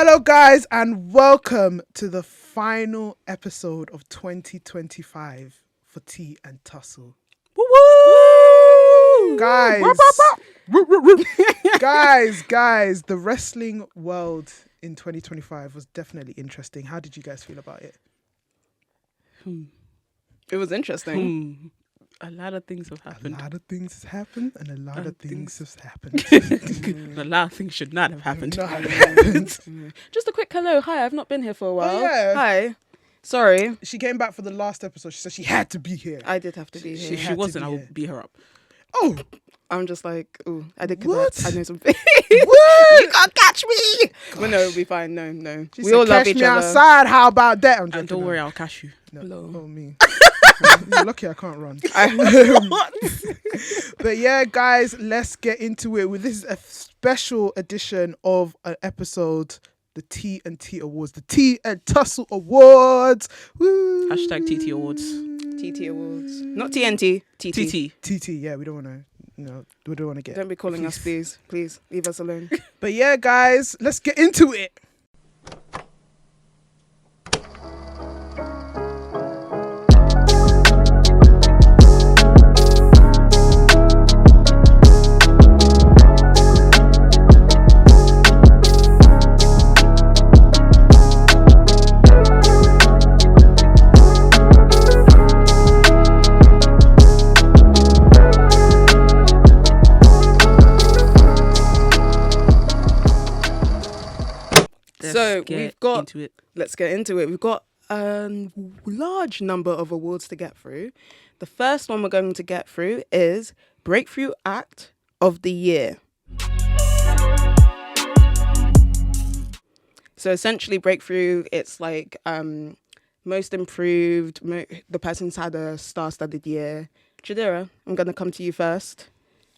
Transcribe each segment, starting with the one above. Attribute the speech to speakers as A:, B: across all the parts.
A: Hello, guys, and welcome to the final episode of 2025 for Tea and Tussle.
B: Woo-woo!
A: Guys, guys, the wrestling world in 2025 was definitely interesting. How did you guys feel about it?
B: It was interesting. A lot of things have happened.
A: A lot of things has happened, and a lot of things have happened.
B: A lot of things should not have happened.
A: Not happened.
B: Just a quick hello. Hi, I've not been here for a while.
A: Oh, yeah.
B: Hi. Sorry.
A: She came back for the last episode. She said she had to be here.
B: I did have to be here.
A: She
B: If
A: had
B: she
A: to
B: wasn't,
A: be
B: I
A: here.
B: would beat her up.
A: Oh,
B: I'm just like, ooh, I did
A: What?
B: connect. I know something.
A: what?
B: You can't catch me. But no, it'll be fine. No.
A: She
B: We
A: said,
B: all love
A: "Catch
B: each
A: me
B: other.
A: outside. How about that?" I'm joking.
B: And don't worry, I'll catch you.
A: No.
B: Hello.
A: Oh, me. You're lucky I can't run.
B: What?
A: But yeah, guys, let's get into it. This is a special edition of an episode, the Tea and Awards, the Tea and Tussle Awards. Woo!
B: Hashtag TT Awards. TT Awards. Not TNT. TT.
A: TT, yeah, we don't want to, we don't want to get.
B: Don't be calling us, please. Please, leave us alone.
A: But yeah, guys, let's get into it.
B: Let's get into it. We've got a large number of awards to get through. The first one we're going to get through is Breakthrough Act of the Year. So essentially, Breakthrough, it's like most improved, the person's had a star-studded year. Chidera, I'm going to come to you first.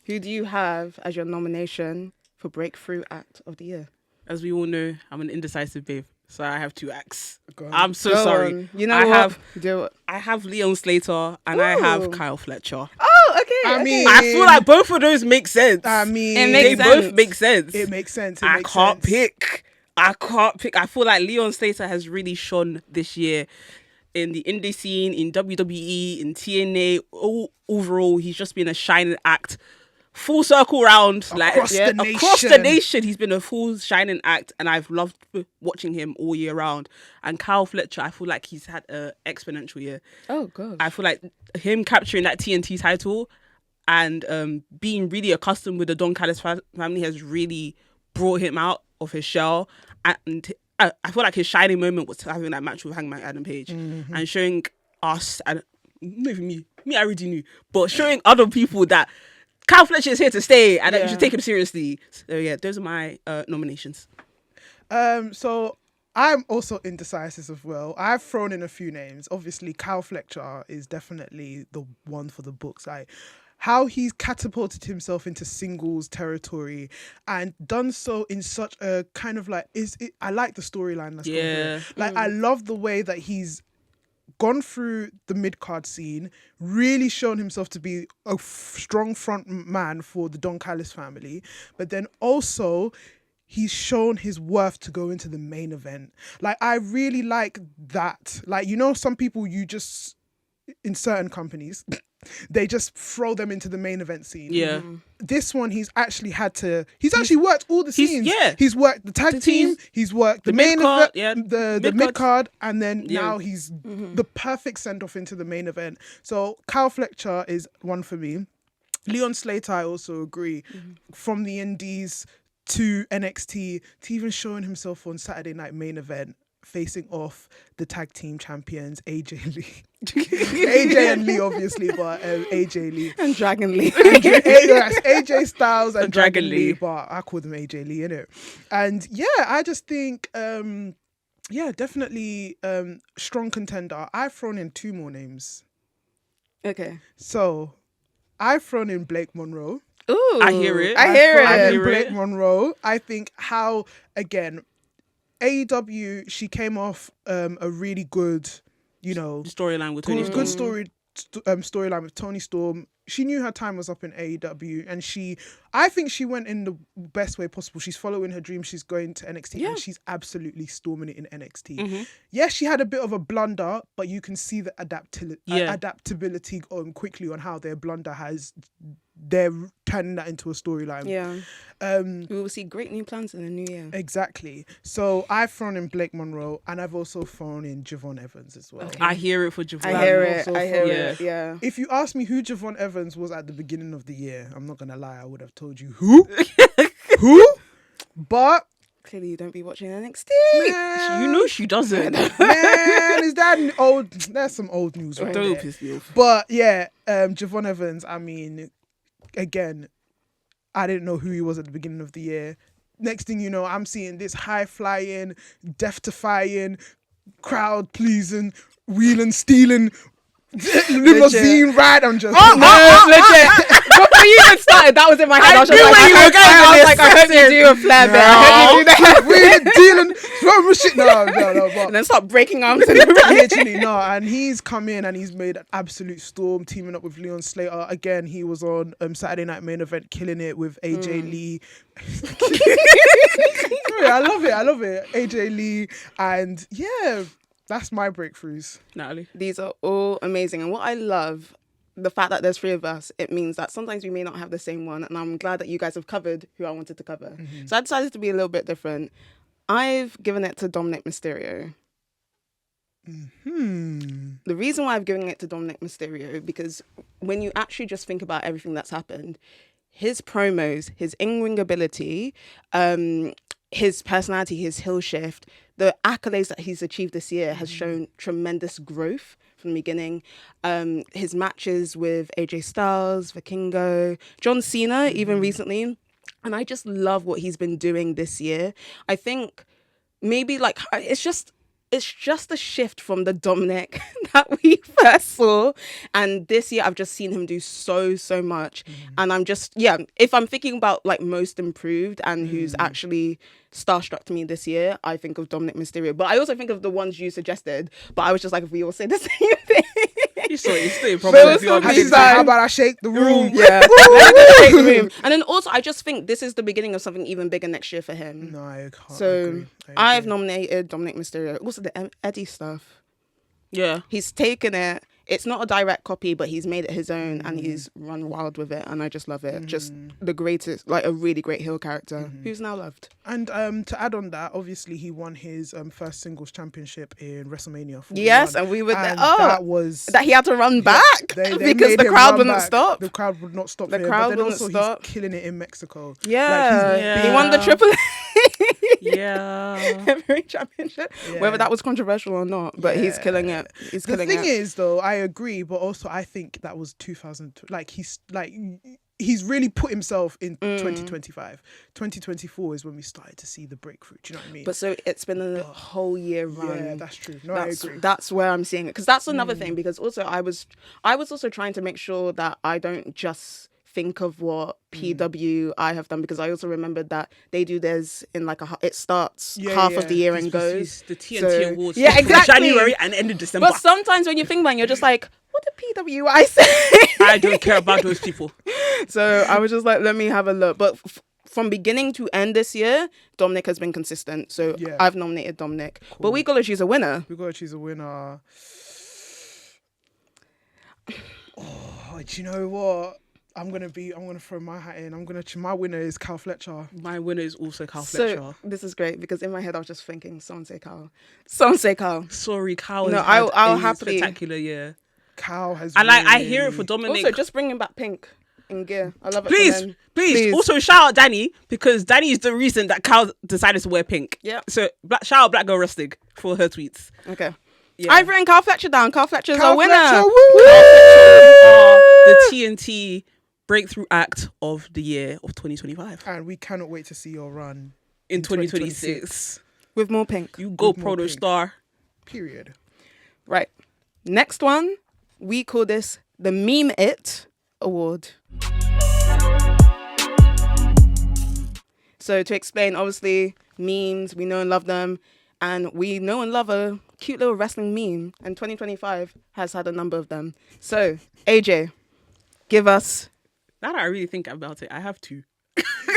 B: Who do you have as your nomination for Breakthrough Act of the Year?
C: As we all know, I'm an indecisive babe, so I have two acts.
A: on.
C: I'm so
B: Go
C: sorry.
B: on. You know what? Do it.
C: I have Leon Slater and I
B: Ooh.
C: have Kyle Fletcher.
B: Oh, okay.
A: I mean,
C: I feel like both of those make sense.
A: I mean,
B: It
C: they
B: makes
C: both
B: sense.
C: make sense.
A: it makes sense.
C: I can't pick. I feel like Leon Slater has really shone this year in the indie scene, in WWE, in TNA. Overall, he's just been a shining act. Full circle round,
A: Across the
C: across the
A: nation.
C: nation, he's been a full shining act, and I've loved watching him all year round. And Kyle Fletcher, I feel like he's had an exponential year.
B: Oh, gosh.
C: I feel like him capturing that TNT title and being really accustomed with the Don Callis family has really brought him out of his shell. And I feel like his shining moment was having that match with Hangman Adam Page and showing us, and not even me, I already knew, but showing other people that Kyle Fletcher is here to stay and that you should take him seriously. So yeah, those are my nominations.
A: So I'm also indecisive as well. I've thrown in a few names. Obviously, Kyle Fletcher is definitely the one for the books. How he's catapulted himself into singles territory and done so in such a kind of like, I like the storyline that's going through. Like, I love the way that he's gone through the mid-card scene, really shown himself to be a strong front man for the Don Callis family, but then also he's shown his worth to go into the main event. Like, I really like that. Like, some people you just, in certain companies, they just throw them into the main event scene.
C: Yeah.
A: This one, he's actually worked all the scenes.
C: yeah.
A: He's worked the tag team, he's worked the main
C: mid-card,
A: event, the mid-card, and then
C: Yeah.
A: now he's the perfect send-off into the main event. So Kyle Fletcher is one for me. Leon Slater, I also agree. From the Indies to NXT to even showing himself on Saturday Night Main Event, facing off the tag team champions AJ Lee. AJ and Lee, obviously, but AJ Lee.
B: And Dragon Lee.
A: AJ Styles and Dragon
C: Dragon
A: Lee,
C: Lee.
A: but I call them AJ Lee, innit? And yeah, I just think, definitely strong contender. I've thrown in two more names.
B: Okay.
A: So I've thrown in Blake Monroe.
B: Ooh.
C: I hear it.
B: I hear
A: I've thrown
B: it.
A: in Blake Monroe. I think how, again, AEW, she came off a really good,
C: Storyline with Tony Storm.
A: good storyline with Tony Storm. she knew her time was up in AEW, and I think she went in the best way possible. She's following her dream. She's going to NXT, and she's absolutely storming it in NXT.
C: Mm-hmm.
A: Yes, she had a bit of a blunder, but you can see the adaptability quickly on how their blunder they're turning that into a storyline.
B: Yeah. We will see great new plans in the new year.
A: Exactly. So I've thrown in Blake Monroe, and I've also thrown in Javon Evans as well.
C: Okay. I hear it for Javon.
B: I hear it. Yeah.
A: If you ask me who Javon Evans was at the beginning of the year, I'm not gonna lie, I would have told you who. Who? But
B: clearly you don't be watching NXT.
A: man,
C: You know she doesn't.
A: man, is that old? There's some old news right
C: Don't
A: there.
C: piss me off.
A: But yeah, Javon Evans, I mean, again, I didn't know who he was at the beginning of the year. Next thing you know, I'm seeing this high-flying, death-defying, crowd-pleasing, wheeling, stealing, limousine ride. I'm just...
B: Legit. Before you even started, that was in my head. I was just like, I hope you do a flair bit. I hope you do that.
A: Wheeling, dealing, throwing shit. No. But
B: And then start breaking arms in the ring.
A: literally, no. And he's come in and he's made an absolute storm, teaming up with Leon Slater. Again, he was on Saturday Night Main Event, killing it with AJ Lee. I love it. AJ Lee. And yeah, that's my breakthroughs.
C: Natalie.
B: These are all amazing. And what I love, the fact that there's 3 of us, it means that sometimes we may not have the same one. And I'm glad that you guys have covered who I wanted to cover.
A: Mm-hmm.
B: So I decided to be a little bit different. I've given it to Dominic Mysterio. The reason why I've given it to Dominic Mysterio, because when you actually just think about everything that's happened, his promos, his in-ring ability, his personality, his heel shift, the accolades that he's achieved this year has shown tremendous growth from the beginning. His matches with AJ Styles, Vikingo, John Cena, even recently. And I just love what he's been doing this year. I think maybe like it's just a shift from the Dominic that we first saw. And this year I've just seen him do so much. And I'm just, if I'm thinking about like most improved and who's actually starstruck to me this year, I think of Dominic Mysterio. But I also think of the ones you suggested. But I was just like, if we all say the same thing.
C: It's still a problem.
A: How about I shake the room?
B: Yeah. Shake the room. And then also, I just think this is the beginning of something even bigger next year for him.
A: No, I can't
B: So
A: agree.
B: I've nominated Dominic Mysterio. Also the Eddie stuff.
C: Yeah.
B: He's taken it. It's not a direct copy, but he's made it his own and he's run wild with it. And I just love it. Just the greatest, like a really great heel character who's now loved.
A: And to add on that, obviously he won his first singles championship in WrestleMania 41.
B: Yes, and we were there.
A: That
B: he had to run back
A: they
B: because
A: made
B: the
A: him
B: crowd
A: run
B: wouldn't
A: back.
B: stop.
A: The crowd would not stop
B: The
A: for him.
B: crowd
A: But then
B: wouldn't
A: also
B: stop.
A: he's killing it in Mexico.
B: Yeah,
C: Yeah.
B: he won the Triple
C: Yeah.
B: Heavyweight Championship.
A: Yeah.
B: Whether that was controversial or not, but he's killing it. He's
A: The
B: killing
A: thing
B: it.
A: is, though, I agree, but also I think that was 2000. He's really put himself in 2025. 2024 is when we started to see the breakthrough. Do you know what I mean?
B: But so it's been a whole year run.
A: yeah, that's true. No, I agree.
B: That's where I'm seeing it, because that's another thing. Because also I was also trying to make sure that I don't just think of what PWI have done, because I also remembered that they do theirs in like it starts half of the year and goes.
C: The TNT Awards.
B: Yeah, exactly.
C: January and end of December.
B: But sometimes when you think about it, you're just like, what did PWI say?
C: I don't care about those people.
B: So I was just like, let me have a look. But from beginning to end this year, Dominic has been consistent. So I've nominated Dominic. Cool. But we got to choose a winner.
A: We got to choose a winner. Oh, do you know what? I'm gonna throw my hat in. My winner is Cal Fletcher.
C: My winner is also Cal Fletcher.
B: So this is great, because in my head I was just thinking, someone say Cal. Someone say Cal.
C: Sorry, Cal.
B: No,
C: has
B: I'll
C: had a
B: happily.
C: spectacular year.
A: Cal has.
C: And I
A: really...
C: hear it for Dominic.
B: Also, just bringing back Pink in gear. I love it.
C: Please. Also shout out Danny, because Danny is the reason that Cal decided to wear pink.
B: Yeah.
C: So shout out Black Girl Wrestling for her tweets.
B: Okay.
C: Yeah.
B: I've written Cal Fletcher down. Cal Fletcher's a winner.
A: Fletcher,
C: The TNT Breakthrough Act of the year of 2025.
A: And we cannot wait to see your run
C: in 2026.
B: With more Pink.
C: You go Proto Star.
A: Period.
B: Right. Next one, we call this the Meme It Award. So to explain, obviously, memes, we know and love them. And we know and love a cute little wrestling meme. And 2025 has had a number of them. So, AJ, give us.
C: Now that I really think about it, I have two.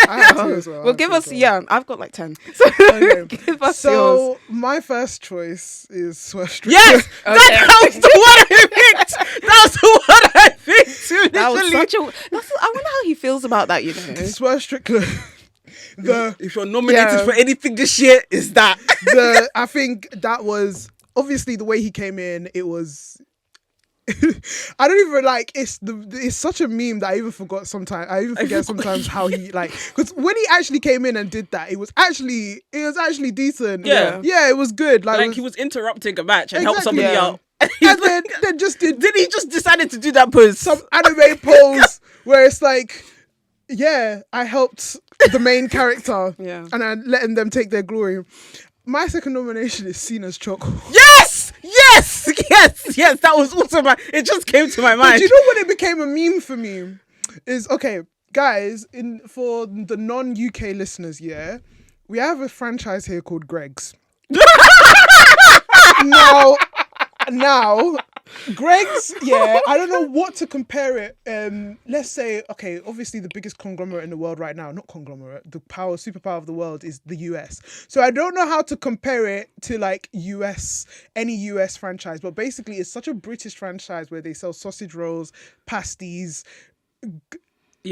A: I have two as well.
B: Well, give us. I've got like 10.
A: Okay.
B: Give us
A: So
B: yours.
A: my first choice is Swerve Strickland.
C: Yes, that was the one I picked. That was the one I picked too.
B: That was
C: literally.
B: such a. I wonder how he feels about that. You know.
A: Swerve Strickland.
C: If you're nominated
B: Yeah.
C: for anything this year, it's that.
A: I think that was obviously the way he came in. It was. I don't even like it's such a meme that I even forgot sometimes. I even forget sometimes how he like because when he actually came in and did that, it was actually decent.
C: Yeah.
A: it was good.
C: Like he was interrupting a match and helped
A: Exactly.
C: somebody
B: Yeah.
C: out.
A: and then just did
C: Then he just decided to do that pose.
A: some anime pose where it's like, yeah, I helped the main character,
B: Yeah.
A: and I'm letting them take their glory. My second nomination is Cena's chocolate.
C: Yes, that was also it just came to my
A: But
C: mind.
A: you know when it became a meme for me is okay, guys. For the non-UK listeners, yeah, we have a franchise here called Greg's. now, Greg's, yeah, I don't know what to compare it. Let's say, okay, obviously the biggest conglomerate in the world right now, not conglomerate, the superpower of the world is the US. So I don't know how to compare it to like any US franchise, but basically it's such a British franchise where they sell sausage rolls, pasties,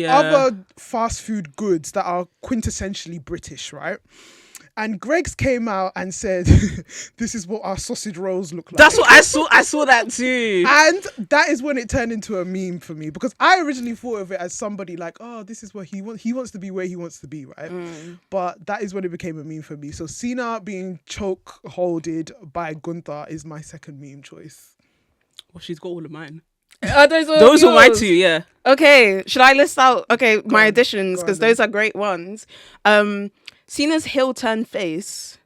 A: other fast food goods that are quintessentially British, right? And Greg's came out and said, this is what our sausage rolls look like.
C: That's what I saw. I saw that too.
A: And that is when it turned into a meme for me, because I originally thought of it as somebody like, oh, this is what he wants to be where he wants to be, right? But that is when it became a meme for me. So Cena being choke-holded by Gunther is my second meme choice.
C: Well, she's got all of mine.
B: Those
C: were my two, yeah.
B: Okay, should I list out my
A: on,
B: additions
A: go on
B: because
A: then.
B: those are great ones. Cena's heel turn face.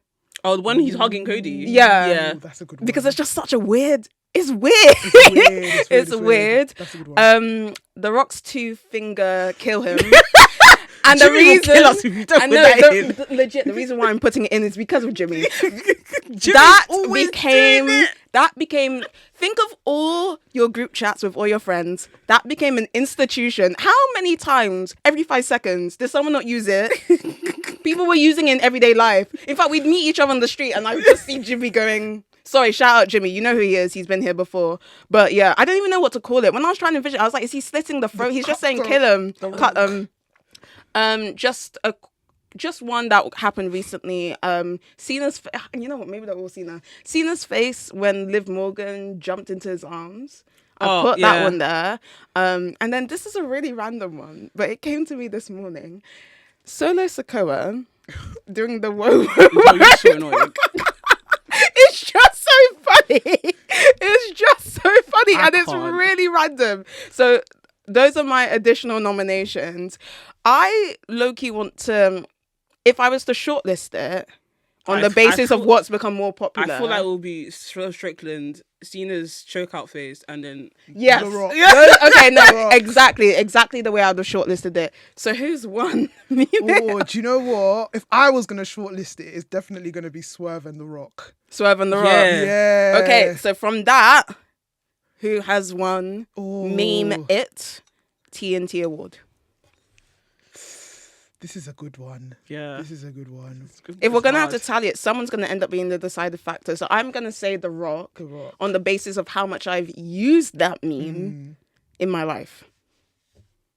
C: Oh, the one he's hugging Cody.
B: Yeah.
A: Ooh, that's a good one.
B: Because it's just such a weird. It's weird.
A: It's weird. That's a good one.
B: The Rock's 2-finger kill him. And the
C: Jimmy will
B: reason,
C: kill us if you don't
B: I
C: put
B: know,
C: that in.
B: legit, the reason why I'm putting it in is because of Jimmy.
C: Jimmy's
B: that
C: always
B: became
C: doing it.
B: think of all your group chats with all your friends. That became an institution. How many times every 5 seconds did someone not use it? People were using it in everyday life. In fact, we'd meet each other on the street and I would just see Jimmy going, sorry, shout out Jimmy, you know who he is, he's been here before. But yeah, I don't even know what to call it. When I was trying to envision, I was like, is he slitting the throat? He's just saying kill him, cut him. Just one that happened recently. Cena's, you know what? Maybe that was Cena. Cena's face when Liv Morgan jumped into his arms. I put that one there. And then this is a really random one, but it came to me this morning. Solo Sikoa during the Woe.
C: Oh, you're so annoying.
B: It's just so funny. It's just so funny, and it's
C: can't.
B: really random. So those are my additional nominations. I low-key want to, if I was to shortlist it on the basis of what's become more popular.
C: I feel like it will be Swerve Strickland, Cena's chokeout phase, and then
B: yes.
A: The Rock.
B: Okay, no, exactly the way I would have shortlisted it. So who's won?
A: Oh, do you know what? If I was going to shortlist it, it's definitely going to be Swerve and The Rock.
B: Swerve and The Rock.
A: Yeah.
B: Okay, so from that, who has won
A: Oh.
B: Meme It TNT Award?
A: This is a good one.
C: yeah.
A: This is a good one.
B: If we're going to have to tally it, someone's going to end up being the deciding factor. So I'm going to say The Rock,
A: The Rock.
B: on the basis of how much I've used that meme in my life.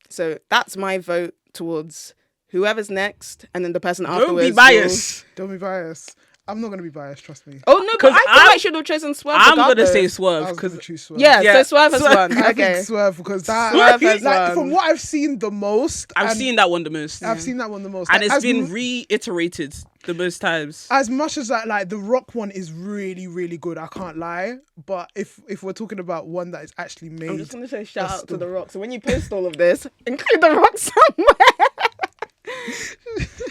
B: So that's my vote towards whoever's next, and then the person afterwards.
C: Don't be biased.
A: Don't be biased. I'm not going to be biased, trust me.
B: Oh, no, but
C: 'Cause
B: I feel like I should have chosen Swerve.
C: I'm gonna
B: regardless.
C: say
A: I
C: Swerve
A: was going
C: because
A: to choose Swerve.
B: Yeah,
C: Yeah,
B: so Swerve has
C: Swerve.
B: won.
A: I
B: Okay.
A: think Swerve because that,
B: Swerve has
A: like,
B: won.
A: from what I've seen the most,
C: I've
A: and
C: seen that one the most,
A: I've seen that one the most,
C: and
A: Like,
C: it's
A: as
C: been reiterated the most times.
A: as much as that, like the Rock one is really, really good. I can't lie, but if we're talking about one that is actually made,
B: I'm just going to say shout
A: That's
B: out to
A: the-
B: The Rock. So when you post all of this, include The Rock somewhere.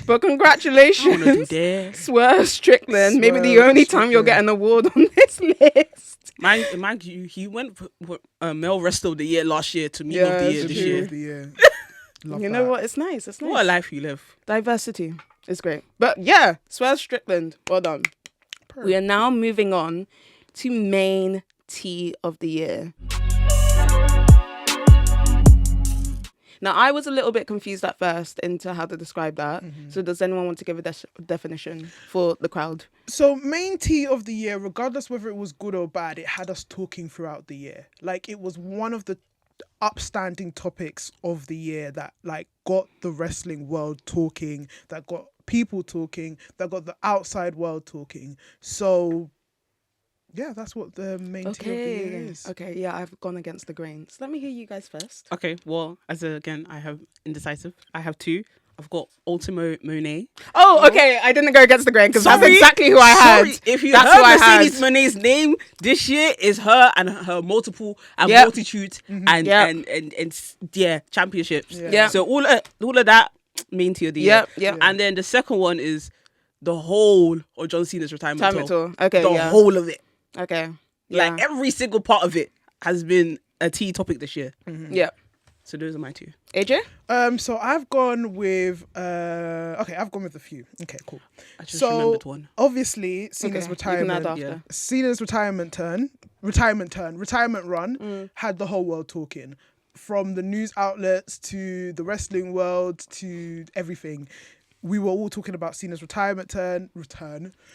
B: But congratulations, Swerve Strickland. Maybe the
A: Swerve
B: only time you'll get an award on this list.
C: Man, he went for male wrestler of the year last year to meme of the year
A: the
C: this
A: Meme
C: year.
A: of the year. Love
B: You know
A: that.
B: what? It's nice. It's nice.
C: What a life you live.
B: Diversity is great. But yeah, Swerve Strickland. Well done. We are now moving on to main tea of the year. Now, I was a little bit confused at first into how to describe that.
A: Mm-hmm.
B: So does anyone want to give a definition for the crowd?
A: So main tea of the year, regardless whether it was good or bad, it had us talking throughout the year. Like, it was one of the upstanding topics of the year that like got the wrestling world talking, that got people talking, that got the outside world talking. So yeah, that's what the main tea of the year is.
B: Okay, yeah, I've gone against the grain. So let me hear you guys first.
C: Okay, well, again, I have indecisive. I have two. I've got Ultimo Monet.
B: Oh, okay. I didn't go against the grain because that's
C: Sorry,
B: exactly who I had.
C: If you
B: That's
C: heard
B: who I
C: Mercedes
B: had.
C: Monet's name this year, is her and her multiple and
B: Yep.
C: multitude and,
B: Yep.
C: and yeah, championships.
A: Yeah.
B: Yep.
C: So all of that main tier of the year.
B: Yep.
C: And then the second one is the whole of John Cena's retirement
B: Retirement
C: tour.
B: tour. Okay,
C: The
B: yeah.
C: whole of it.
B: Okay. Yeah.
C: Like every single part of it has been a tea topic this year.
B: Yeah.
C: So those are my two.
B: AJ?
A: So I've gone with I've gone with a few. Okay, cool.
C: I just
A: So
C: remembered one.
A: obviously Cena's
B: Okay, you can add
A: retirement.
B: after.
C: Yeah.
A: Cena's retirement run had the whole world talking. From the news outlets to the wrestling world to everything. We were all talking about Cena's retirement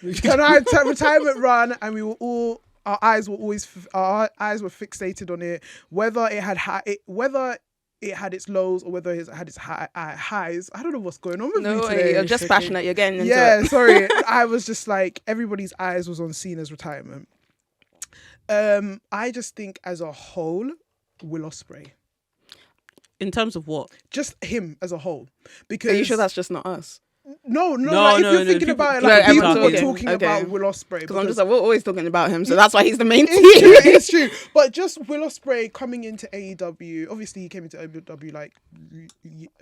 A: retirement run, and we were all our eyes were fixated on it, whether it had its lows or whether it had its highs. I don't know what's going on with me
B: No,
A: today.
B: you're just passionate. You're getting into
A: Yeah,
B: it.
A: sorry. I was just like, everybody's eyes was on Cena's retirement. I just think as a whole, Will Ospreay.
C: In terms of what?
A: Just him as a whole. Because
B: Are you sure that's just not us?
A: No,
C: No,
A: like, if
C: no,
A: you're
C: no,
A: thinking
C: people-
A: about it,
B: No,
A: like people
B: everyone's
A: were
B: talking.
A: talking
B: Okay.
A: about Will Ospreay.
B: Because I'm just like, we're always talking about him, so that's why he's the main
A: It's true,
B: team.
A: it's true. But just Will Ospreay coming into AEW, obviously he came into AEW like,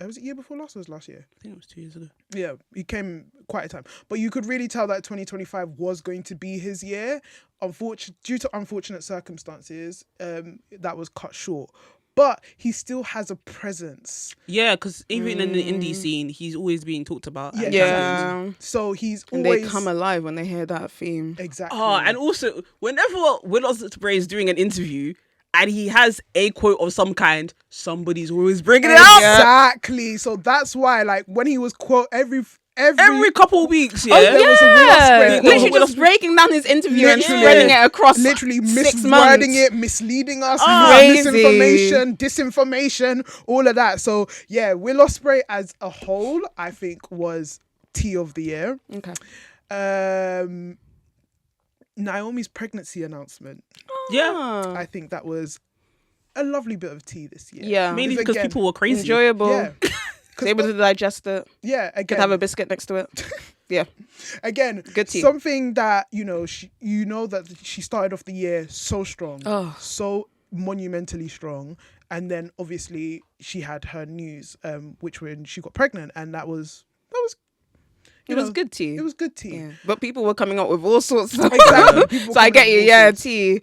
A: was it year before last or was it last year?
C: I think it was 2 years ago.
A: Yeah, he came quite a time. But you could really tell that 2025 was going to be his year. Due to unfortunate circumstances, that was cut short. But he still has a presence.
C: Yeah, because even in the indie scene, he's always being talked about.
A: Yeah,
C: and
B: Yeah.
A: So he's
B: And
A: always...
B: they come alive when they hear that theme.
A: Exactly.
C: Oh, and also, whenever Will Ospreay is doing an interview and he has a quote of some kind, somebody's always bringing it up.
A: Exactly. So that's why, like, when he was
C: Every couple of weeks, yeah.
A: there was a Will Ospreay.
B: Literally
C: Will
B: just breaking down his interview and
A: Literally.
B: spreading it across
A: Literally
B: 6
A: miswording
B: months.
A: it, misleading us,
B: Crazy.
A: misinformation, disinformation, all of that. So yeah, Will Ospreay as a whole, I think, was tea of the year.
B: Okay.
A: Naomi's pregnancy announcement,
C: Yeah.
A: I think that was a lovely bit of tea this year.
B: Yeah.
C: Mainly because
A: again,
C: people were crazy.
B: Enjoyable.
A: Yeah.
B: Able to digest it.
A: Yeah,
B: Could
A: again,
B: have a biscuit next to it. Yeah.
A: again,
B: Good tea.
A: something that that she started off the year so strong,
B: Oh.
A: so monumentally strong, and then obviously she had her news, which when she got pregnant, and that was
B: It was good tea.
A: It was good tea.
B: Yeah. But people were coming up with all sorts of
A: Exactly. People
B: So I
A: coming
B: get
A: up
B: you,
A: with
B: yeah,
A: all sorts.
B: tea.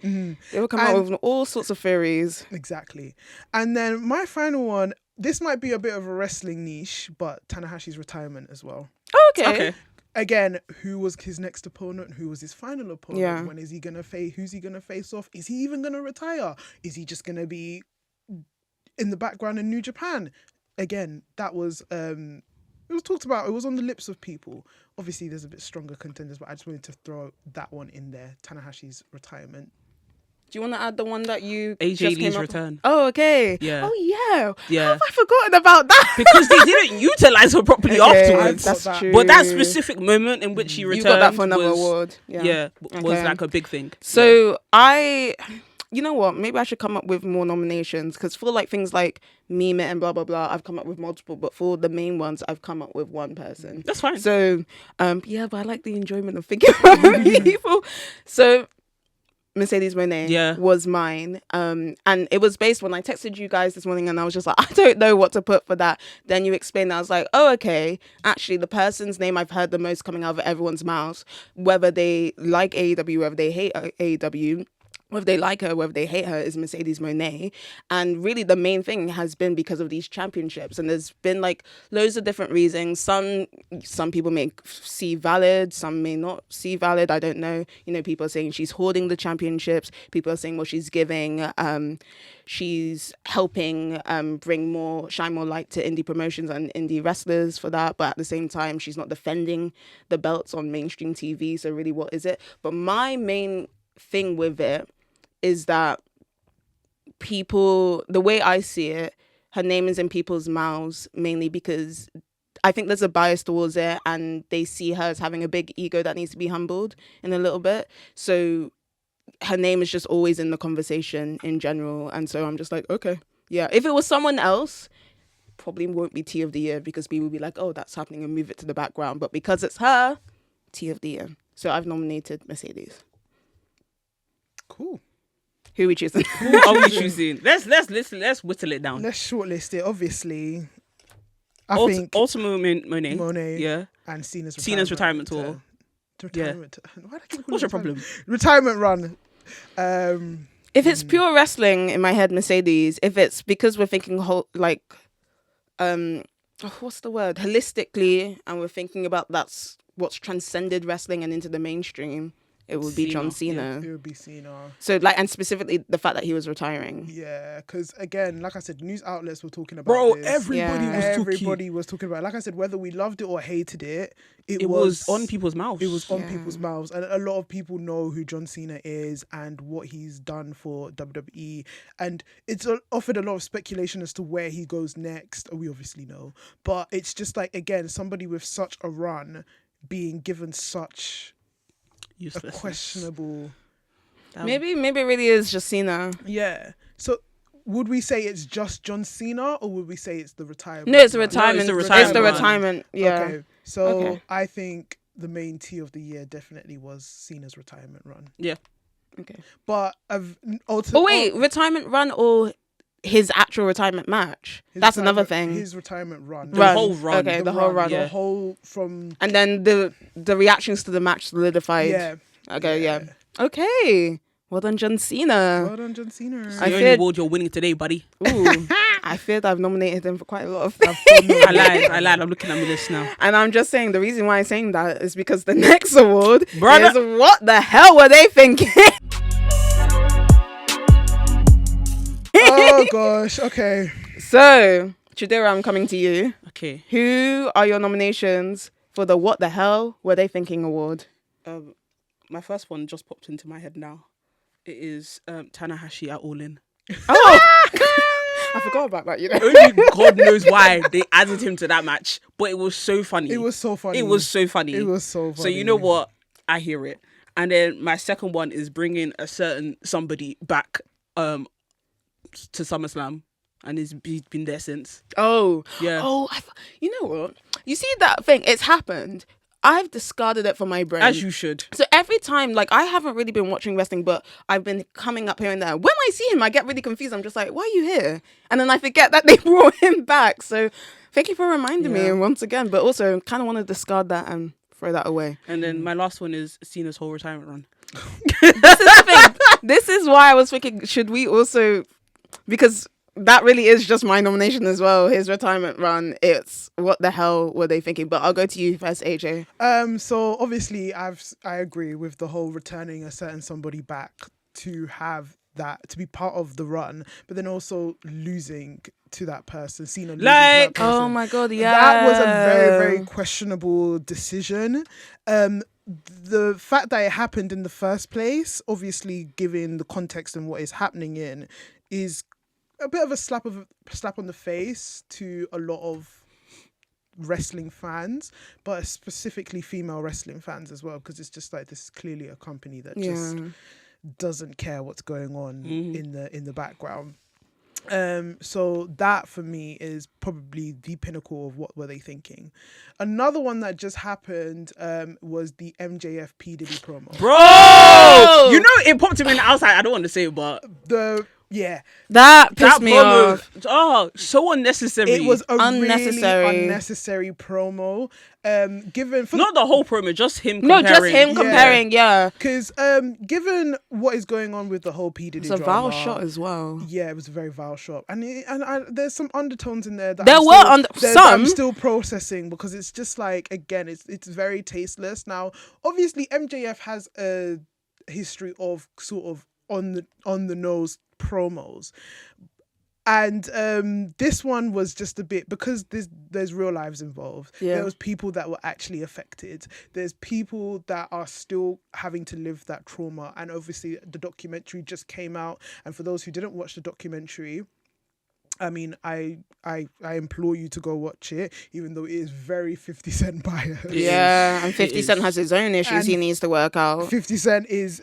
B: They were coming up
A: And-
B: with all sorts of theories.
A: Exactly. And then my final one. This might be a bit of a wrestling niche, but Tanahashi's retirement as well.
B: Oh, okay.
C: Okay.
A: Again, who was his next opponent? Who was his final opponent?
B: Yeah.
A: When is he gonna face? Who's he gonna face off? Is he even gonna retire? Is he just gonna be in the background in New Japan? Again, that was it was talked about. It was on the lips of people. Obviously, there's a bit stronger contenders, but I just wanted to throw that one in there. Tanahashi's retirement.
B: Do you want to add the one that you
C: AJ
B: just
C: Lee's
B: came up
C: return.
B: Oh, okay.
C: Yeah.
B: Oh, yeah.
C: Yeah.
B: How have I forgotten about that?
C: Because they didn't utilize her properly
B: Okay,
C: afterwards.
A: got
B: that's
A: that.
B: true.
C: But that specific moment in which she returned
B: You got that for another
C: was,
B: award.
C: Yeah, was
B: Okay.
C: like a big thing.
B: So you know what? Maybe I should come up with more nominations because for like things like meme and blah blah blah, I've come up with multiple. But for the main ones, I've come up with one person.
C: That's fine.
B: So yeah, but I like the enjoyment of thinking about people. So Mercedes Moné was mine. And it was based when I texted you guys this morning and I was just like, I don't know what to put for that. Then you explained, I was like, oh, okay. Actually, the person's name I've heard the most coming out of everyone's mouth, whether they like AEW, whether they hate AEW, whether they like her, whether they hate her, is Mercedes Moné. And really the main thing has been because of these championships. And there's been like loads of different reasons. Some people may see valid, some may not see valid. I don't know. You know, people are saying she's hoarding the championships. People are saying, well, she's giving, she's helping shine more light to indie promotions and indie wrestlers for that. But at the same time, she's not defending the belts on mainstream TV. So really, what is it? But my main thing with it is that people, the way I see it, her name is in people's mouths mainly because I think there's a bias towards it and they see her as having a big ego that needs to be humbled in a little bit. So her name is just always in the conversation in general. And so I'm just like, okay, yeah. If it was someone else, probably won't be Tea of the Year because people will be like, oh, that's happening and move it to the background. But because it's her, Tea of the Year. So I've nominated Mercedes.
A: Cool.
B: Who are we choosing?
C: Who are we choosing? Let's whittle it down.
A: Let's shortlist it. Obviously, I think
C: Ultimate Monet.
A: yeah, and Cena's retirement
C: tour.
A: Retirement. Why do I keep calling
C: What's
A: it
C: your problem?
A: Retirement run.
B: If it's pure wrestling in my head, Mercedes. If it's because we're thinking what's the word? Holistically, and we're thinking about that's what's transcended wrestling and into the mainstream, it would be John Cena.
A: It would be Cena.
B: So and specifically the fact that he was retiring.
A: Yeah, because again, like I said, news outlets were talking about
C: Bro,
A: this.
C: everybody
A: was talking about it. Like I said, whether we loved it or hated it, it
C: was on people's mouths.
A: It was on people's mouths. And a lot of people know who John Cena is and what he's done for WWE. And it's offered a lot of speculation as to where he goes next. We obviously know. But it's just like, again, somebody with such a run being given such a questionable...
B: Maybe it really is just Cena.
A: Yeah. So would we say it's just John Cena or would we say it's the retirement?
B: No, it's the retirement.
C: No,
B: it's the retirement. Yeah.
A: Okay. So I think the main Tea of the Year definitely was Cena's retirement run.
C: Yeah.
B: Okay.
A: But
B: retirement run or his actual retirement match? That's another thing.
A: His retirement run.
C: The whole run.
B: Okay, the whole run.
A: The whole from...
B: And then the reactions to the match solidified.
A: Yeah.
B: Okay, yeah. Okay. Well done, John Cena.
A: Well done, John Cena.
C: It's the only award you're winning today, buddy.
B: Ooh. I feared I've nominated him for quite a lot of things.
C: I lied. I'm looking at my list now.
B: And I'm just saying, the reason why I'm saying that is because the next award is
C: Brother.
B: what the hell were they thinking?
A: Oh, gosh. Okay.
B: So, Chidera, I'm coming to you.
C: Okay.
B: Who are your nominations for the What the Hell Were They Thinking award?
C: My first one just popped into my head now. It is Tanahashi at All In.
B: Oh! I forgot about that, you know.
C: Only God knows why they added him to that match, but it was so funny.
A: It was so funny.
C: So you know what? I hear it. And then my second one is bringing a certain somebody back to SummerSlam, and he's been there since.
B: Oh.
C: Yeah.
B: Oh, you know what? You see that thing? It's happened. I've discarded it from my brain.
C: As you should.
B: So every time, like, I haven't really been watching wrestling, but I've been coming up here and there. When I see him, I get really confused. I'm just like, why are you here? And then I forget that they brought him back. So thank you for reminding me once again. But also, kind of want to discard that and throw that away.
C: And then my last one is Cena's whole retirement run.
B: This is the thing. This is why I was thinking, should we also... Because... that really is just my nomination as well. His retirement run. It's what the hell were they thinking? But I'll go to you first, AJ.
A: So obviously I agree with the whole returning a certain somebody back to have that, to be part of the run, but then also losing to that person. Cena losing to that person.
B: Oh my God, yeah.
A: That was a very, very questionable decision. The fact that it happened in the first place, obviously given the context and what is happening in, is a bit of a slap on the face to a lot of wrestling fans, but specifically female wrestling fans as well, because it's just like, this is clearly a company that just doesn't care what's going on in the background. So that for me is probably the pinnacle of what were they thinking. Another one that just happened was the MJF P Diddy promo.
C: Bro, you know it popped him in the outside. I don't want to say it, but
A: Yeah,
B: That pissed
C: That
B: me
C: promo,
B: off.
C: oh, so unnecessary.
A: it was a
B: Unnecessary.
A: really unnecessary promo. Given for
C: not the whole promo, just him
B: No,
C: comparing.
B: just him comparing. Yeah,
A: because given what is going on with the whole P Diddy
B: it's a
A: drama,
B: vile shot as well.
A: Yeah, it was a very vile shot, and there's some undertones in there that
B: There
A: I'm
B: were
A: still, that I'm
B: some.
A: still processing, because it's just like, again, it's very tasteless. Now, obviously, MJF has a history of sort of on the nose promos. And this one was just a bit, because there's real lives involved.
B: Yeah.
A: There was people that were actually affected. There's people that are still having to live that trauma. And obviously the documentary just came out. And for those who didn't watch the documentary, I mean, I implore you to go watch it, even though it is very 50 Cent biased.
B: Yeah, and 50
C: It
B: Cent
C: is.
B: has his own issues he
A: And
B: needs to work out.
A: 50 Cent is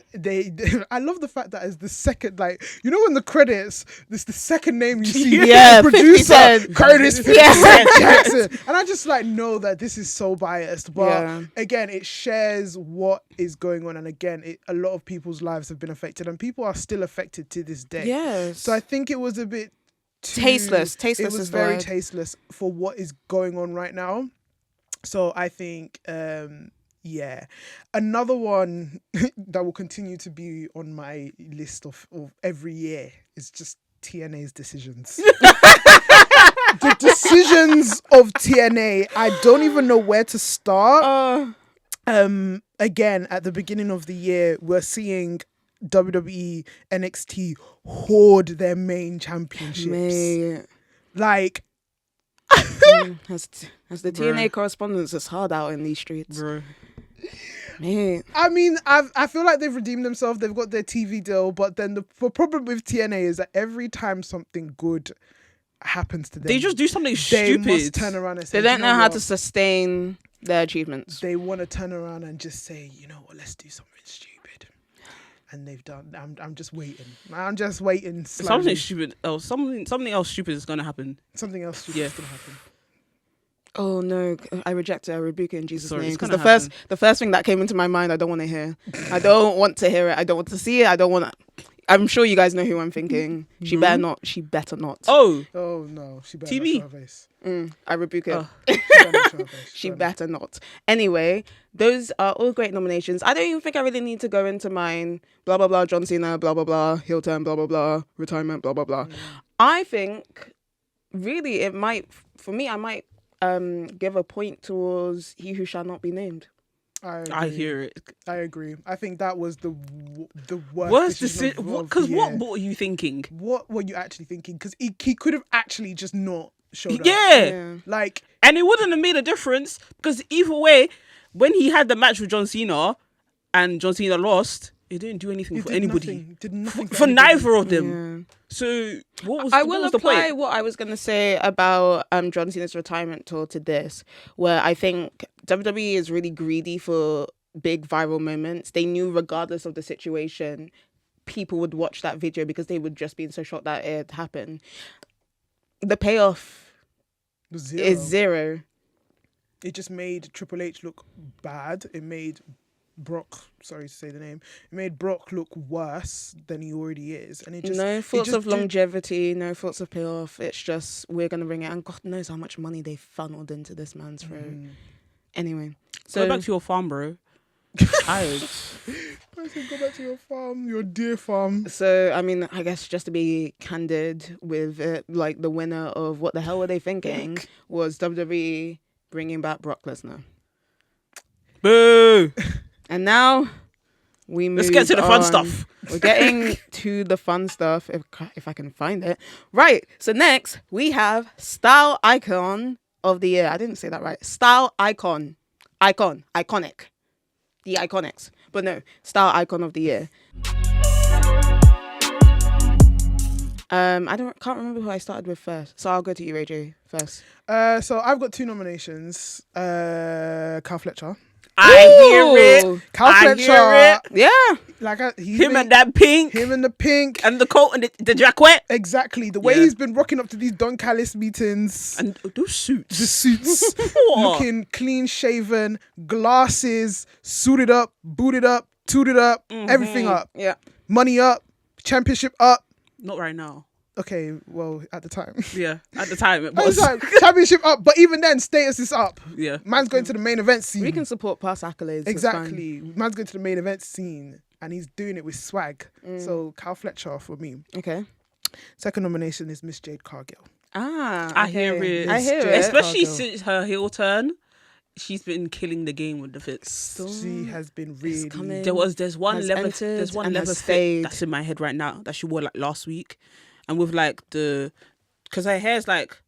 A: I love the fact that as the second, like, you know, in the credits, this the second name you see.
B: Yeah, 50
A: producer
B: Cent.
A: Curtis 50
B: Yeah.
A: Cent Jackson, and I just like know that this is so biased, but
B: Yeah.
A: again, it shares what is going on, and again, a lot of people's lives have been affected, and people are still affected to this day.
B: Yes.
A: So I think it was a bit
B: Tasteless.
A: It
B: Tasteless
A: was
B: is the
A: very
B: word.
A: tasteless for what is going on right now. So I think, yeah, another one that will continue to be on my list of every year is just TNA's decisions. The decisions of TNA, I don't even know where to start. Again, at the beginning of the year, we're seeing WWE, NXT hoard their main championships.
B: Mate.
A: Like,
B: As the TNA correspondents, it's hard out in these streets.
C: Bro.
B: Mate.
A: I mean, I feel like they've redeemed themselves. They've got their TV deal, but then the problem with TNA is that every time something good happens to them,
C: They just do something
A: they
C: stupid.
A: must turn around and say,
B: They don't
A: "You
B: know how
A: what?"
B: to sustain their achievements.
A: They want to turn around and just say, you know what, let's do something stupid. And they've done. I'm just waiting. I'm just waiting. Slightly.
C: Something stupid. Oh, something else stupid is gonna happen.
A: Something else stupid is gonna happen.
B: Oh no, I reject it. I rebuke it in Jesus'
C: Sorry,
B: name.
C: it's
B: Because
C: gonna
B: the first thing that came into my mind, I don't want to hear. I don't want to hear it. I don't want to see it. I don't want to. I'm sure you guys know who I'm thinking. She better not. She better not.
C: Oh,
A: Oh no, she better
C: TV.
A: not show her face.
B: I rebuke it.
C: Oh.
A: She better not show her face.
B: She better not. Anyway, those are all great nominations. I don't even think I really need to go into mine. Blah, blah, blah, John Cena, blah, blah, blah, heel turn, blah, blah, blah, retirement, blah, blah, blah. I think, really, it might, for me, I might give a point towards He Who Shall Not Be Named.
C: I hear it.
A: I agree. I think that was the worst
C: Worst
A: decision
C: decision.
A: of
C: Because
A: the
C: what
A: year.
C: were you thinking?
A: What were you actually thinking? Because he could have actually just not showed up.
C: Yeah.
A: Like,
C: And it wouldn't have made a difference because either way, when he had the match with John Cena and John Cena lost, it didn't do anything for anybody.
A: Did nothing
C: For
A: anybody.
C: neither of them. So what was,
B: I
C: what
B: will
C: was the
B: apply
C: point?
B: what I was going to say about John Cena's retirement tour to this, where I think WWE is really greedy for big viral moments. They knew regardless of the situation, people would watch that video because they would just be so shocked that it happened. The payoff
A: Zero.
B: is zero.
A: It just made Triple H look bad. It made Brock, sorry to say the name, it made Brock look worse than he already is. And it just
B: No thoughts
A: just
B: of longevity, no thoughts of payoff. It's just, we're going to bring it. And God knows how much money they funneled into this man's throat. Anyway.
C: Go back to your farm, bro. Tired.
A: Go back to your farm, your dear farm.
B: So, I mean, I guess just to be candid with it, like the winner of What the Hell Were They Thinking was WWE bringing back Brock Lesnar.
C: Boo!
B: And now we move
C: Let's get to the fun
B: on.
C: stuff.
B: We're getting to the fun stuff, if I can find it. Right, so next we have Style Icon of the Year. I didn't say that right. Style Icon. Iconic. The Iconics. But no, Style Icon of the Year. Can't remember who I started with first. So I'll go to you, Ray J, first.
A: So I've got 2 nominations. Cal Fletcher.
C: I hear it.
B: Ooh.
A: Cal
C: I
A: Fletcher.
C: hear it.
B: Yeah.
A: Like
C: Him and that pink.
A: Him and the pink.
C: And the coat and the jacket.
A: Exactly. The way
C: Yeah.
A: he's been rocking up to these Don Callis meetings.
C: And those suits.
A: The suits.
C: What?
A: Looking clean shaven. Glasses. Suited up. Booted up. Tooted up. Everything up.
B: Yeah.
A: Money up. Championship up.
C: Not right now.
A: Okay, well, at the time.
C: Yeah, at the time it
A: At the
C: was.
A: time, championship up, but even then, status is up.
C: Yeah.
A: Man's going to the main event scene.
B: We can support past accolades. it's
A: Exactly. Man's going to the main event scene, and he's doing it with swag. So Cal Fletcher for me.
B: fine. Okay.
A: Second nomination is Miss Jade Cargill.
C: I hear it.
B: I hear
A: Jade
B: it.
C: Especially
A: Cargill.
C: since her heel turn, she's been killing the game with the fits.
A: She has been really.
B: coming.
C: There's one
B: Has
C: leather
B: entered
C: there's one
B: and
C: leather
B: has
C: fit
B: stayed.
C: that's in my head right now that she wore like last week, and with like because her hair's like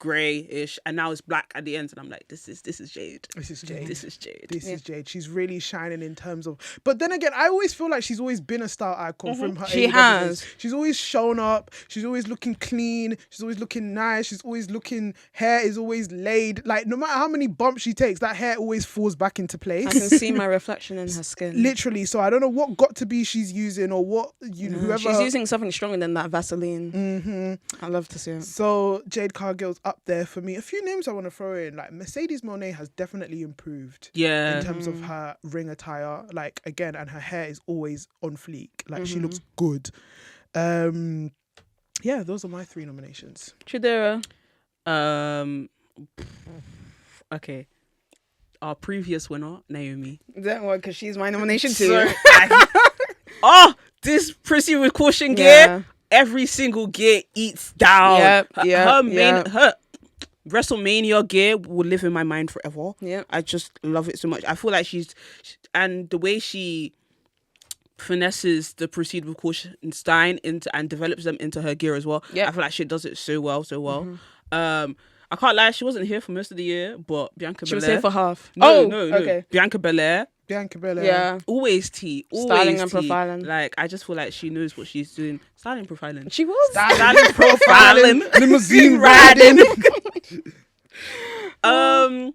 C: grey-ish and now it's black at the ends, and I'm like, this is Jade.
A: This is Jade.
C: This is Jade.
A: This is Jade. She's really shining in terms of. But then again, I always feel like she's always been a style icon from her.
B: She
A: AEW
B: has.
A: days. She's always shown up. She's always looking clean. She's always looking nice. She's always looking. Hair is always laid. Like no matter how many bumps she takes, that hair always falls back into place.
B: I can see my reflection in her skin.
A: Literally. So I don't know what got to be she's using or what whoever.
B: She's using something stronger than that Vaseline. I love to see it.
A: So Jade Cargill's up there for me. A few names I want to throw in, like Mercedes Moné has definitely improved.
C: Yeah.
A: In terms of her ring attire, like again, and her hair is always on fleek. Like she looks good. Yeah, those are my 3 nominations.
B: Chidera.
C: Okay. Our previous winner, Naomi.
B: That one, because she's my nomination too.
C: So, this Prissy with caution gear. Every single gear eats down. Her WrestleMania gear will live in my mind forever.
B: Yeah.
C: I just love it so much. I feel like and the way she finesses the Proceed with Caution Stein into and develops them into her gear as well.
B: Yeah.
C: I feel like she does it so well. I can't lie, she wasn't here for most of the year, but Bianca
B: She was
C: Belair.
B: here for half.
C: No.
B: Okay.
C: Bianca Belair.
A: Bianca Belair.
B: Yeah.
C: Always tea. Always
B: Styling and
C: tea.
B: profiling.
C: Like, I just feel like she knows what she's doing. Styling profiling.
B: She was.
C: Styling profiling.
A: Limousine
C: riding.
B: riding.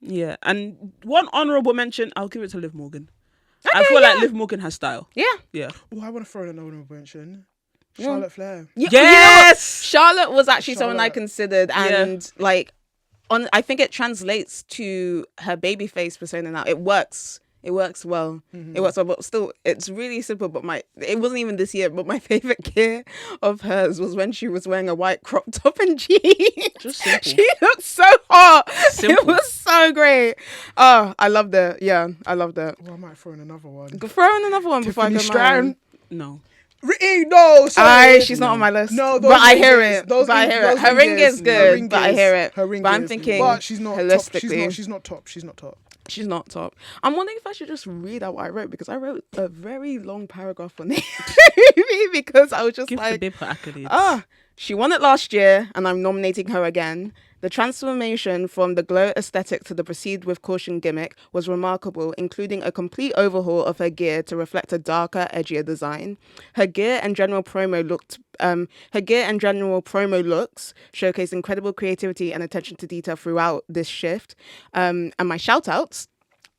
C: Yeah. And one honourable mention, I'll give it to Liv Morgan. I feel like Liv Morgan has style. Yeah.
A: Oh, I want to throw in an honourable mention. Charlotte Flair.
B: Yeah,
C: Yes.
B: Charlotte was actually someone I
A: Charlotte.
B: considered, and I think it translates to her babyface persona now. It works. It works well. It works well, but still, it's really simple. But it wasn't even this year. But my favorite gear of hers was when she was wearing a white crop top and jeans.
C: Just simple.
B: She looked so hot.
C: Simple.
B: It was so great. Oh, I loved it. Yeah, I loved it.
A: Oh, I might throw in another one.
B: Throw in another one before I
A: Tiffany
B: go mine.
A: Stratton.
C: No.
A: No, sorry.
B: She's not on my list.
A: No,
B: but I hear
A: ringers,
B: it.
A: those
B: But I
A: ring-
B: hear
A: those
B: it. Her ring
A: ringers,
B: is
A: her
B: good, but I
A: ringers,
B: hear it.
A: her
B: But I'm
A: ringers.
B: thinking,
A: But she's not top.
B: holistically,
A: She's not top. She's not top.
B: she's not top. I'm wondering if I should just read out what I wrote, because I wrote a very long paragraph on it because I was just
C: Give the
B: like,
C: babe her accolades.
B: she won it last year, and I'm nominating her again. The transformation from the glow aesthetic to the Proceed with Caution gimmick was remarkable, including a complete overhaul of her gear to reflect a darker, edgier design. Her gear and general promo looks showcase incredible creativity and attention to detail throughout this shift. And my shout outs.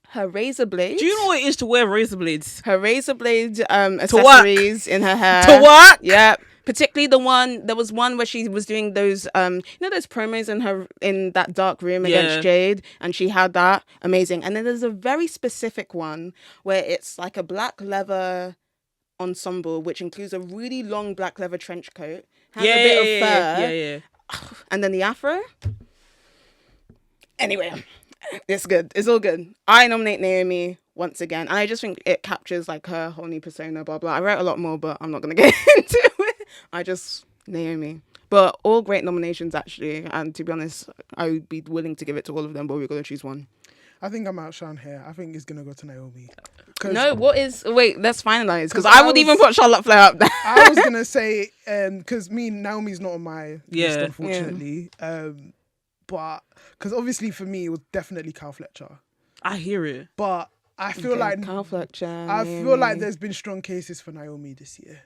B: Her razor blades.
C: Do you know what it is to wear razor blades?
B: Her razor blade accessories in her hair.
C: To work?
B: Yeah. Particularly there was one where she was doing those, those promos in that dark room against Jade, and she had that. Amazing. And then there's a very specific one where it's like a black leather ensemble, which includes a really long black leather trench coat, has a bit of fur,
C: Yeah.
B: and then the afro. Anyway, it's good. It's all good. I nominate Naomi once again, and I just think it captures like her whole new persona, blah blah. I wrote a lot more, but I'm not gonna get into it. Naomi. But all great nominations actually, and to be honest, I would be willing to give it to all of them, but we're gonna choose one.
A: I think I'm outshone here. I think it's gonna go to Naomi.
B: No, let's finalize, because I would even put Charlotte Flair up there.
A: I was gonna say, because Naomi's not on my list,
C: Yeah.
A: unfortunately. But because obviously for me it was definitely Cal Fletcher.
C: I hear it.
A: But I feel like
B: Cal Fletcher.
A: I feel like there's been strong cases for Naomi this year.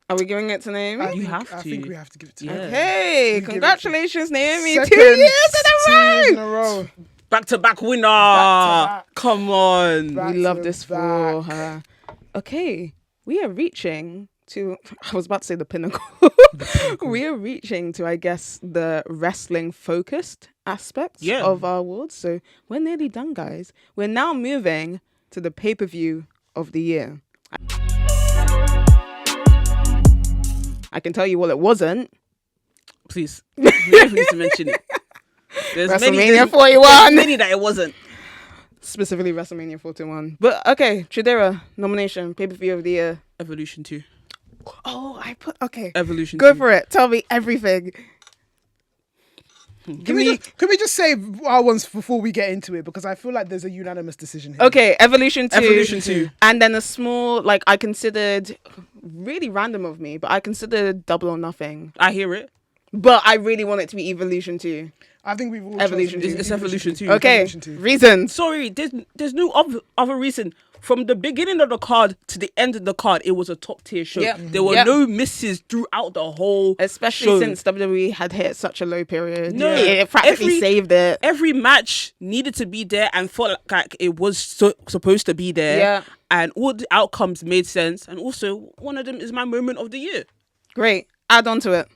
B: Are we giving it to Naomi?
A: I
C: have
A: think
C: to.
A: we have to give it to
C: Yeah.
A: Naomi.
B: Okay,
A: We give it
B: congratulations, Naomi.
A: Second,
B: 2 years
A: in
B: in a
A: a
B: row.
A: row.
C: Back-to-back winner.
A: Back.
C: Come on.
A: Back
B: We love
A: to
B: this
A: back.
B: for her. Okay, we are reaching to, I was about to say the pinnacle. We are reaching to, I guess, the wrestling focused aspects of our awards. So we're nearly done, guys. We're now moving to the pay-per-view of the year. I can tell you what it wasn't.
C: Please, you don't need to mention it. There's
B: WrestleMania 41.
C: many that it wasn't.
B: Specifically WrestleMania 41. But okay, Chidera, nomination, pay-per-view of the year.
C: Evolution 2.
B: Oh, okay.
C: Evolution
B: Go
C: 2.
B: for it. Tell me everything.
A: Can we just say our ones before we get into it, because I feel like there's a unanimous decision here.
B: Okay, Evolution 2.
C: Evolution 2.
B: And then a small, like, I considered, really random of me, but I considered Double or Nothing.
C: I hear it.
B: But I really want it to be Evolution 2.
A: I think we've all
B: Evolution
A: chosen
B: 2.
C: It's Evolution 2.
B: Okay,
A: Evolution 2.
B: reasons.
C: Sorry, there's no other reason. From the beginning of the card to the end of the card, it was a top tier show.
B: Yep.
C: There were
B: Yep.
C: no misses throughout the whole
B: Especially
C: show.
B: since WWE had hit such a low period.
C: No,
B: It practically saved it.
C: Every match needed to be there and felt like it was supposed to be there.
B: Yeah.
C: And all the outcomes made sense. And also, one of them is my moment of the year.
B: Great. Add on to it.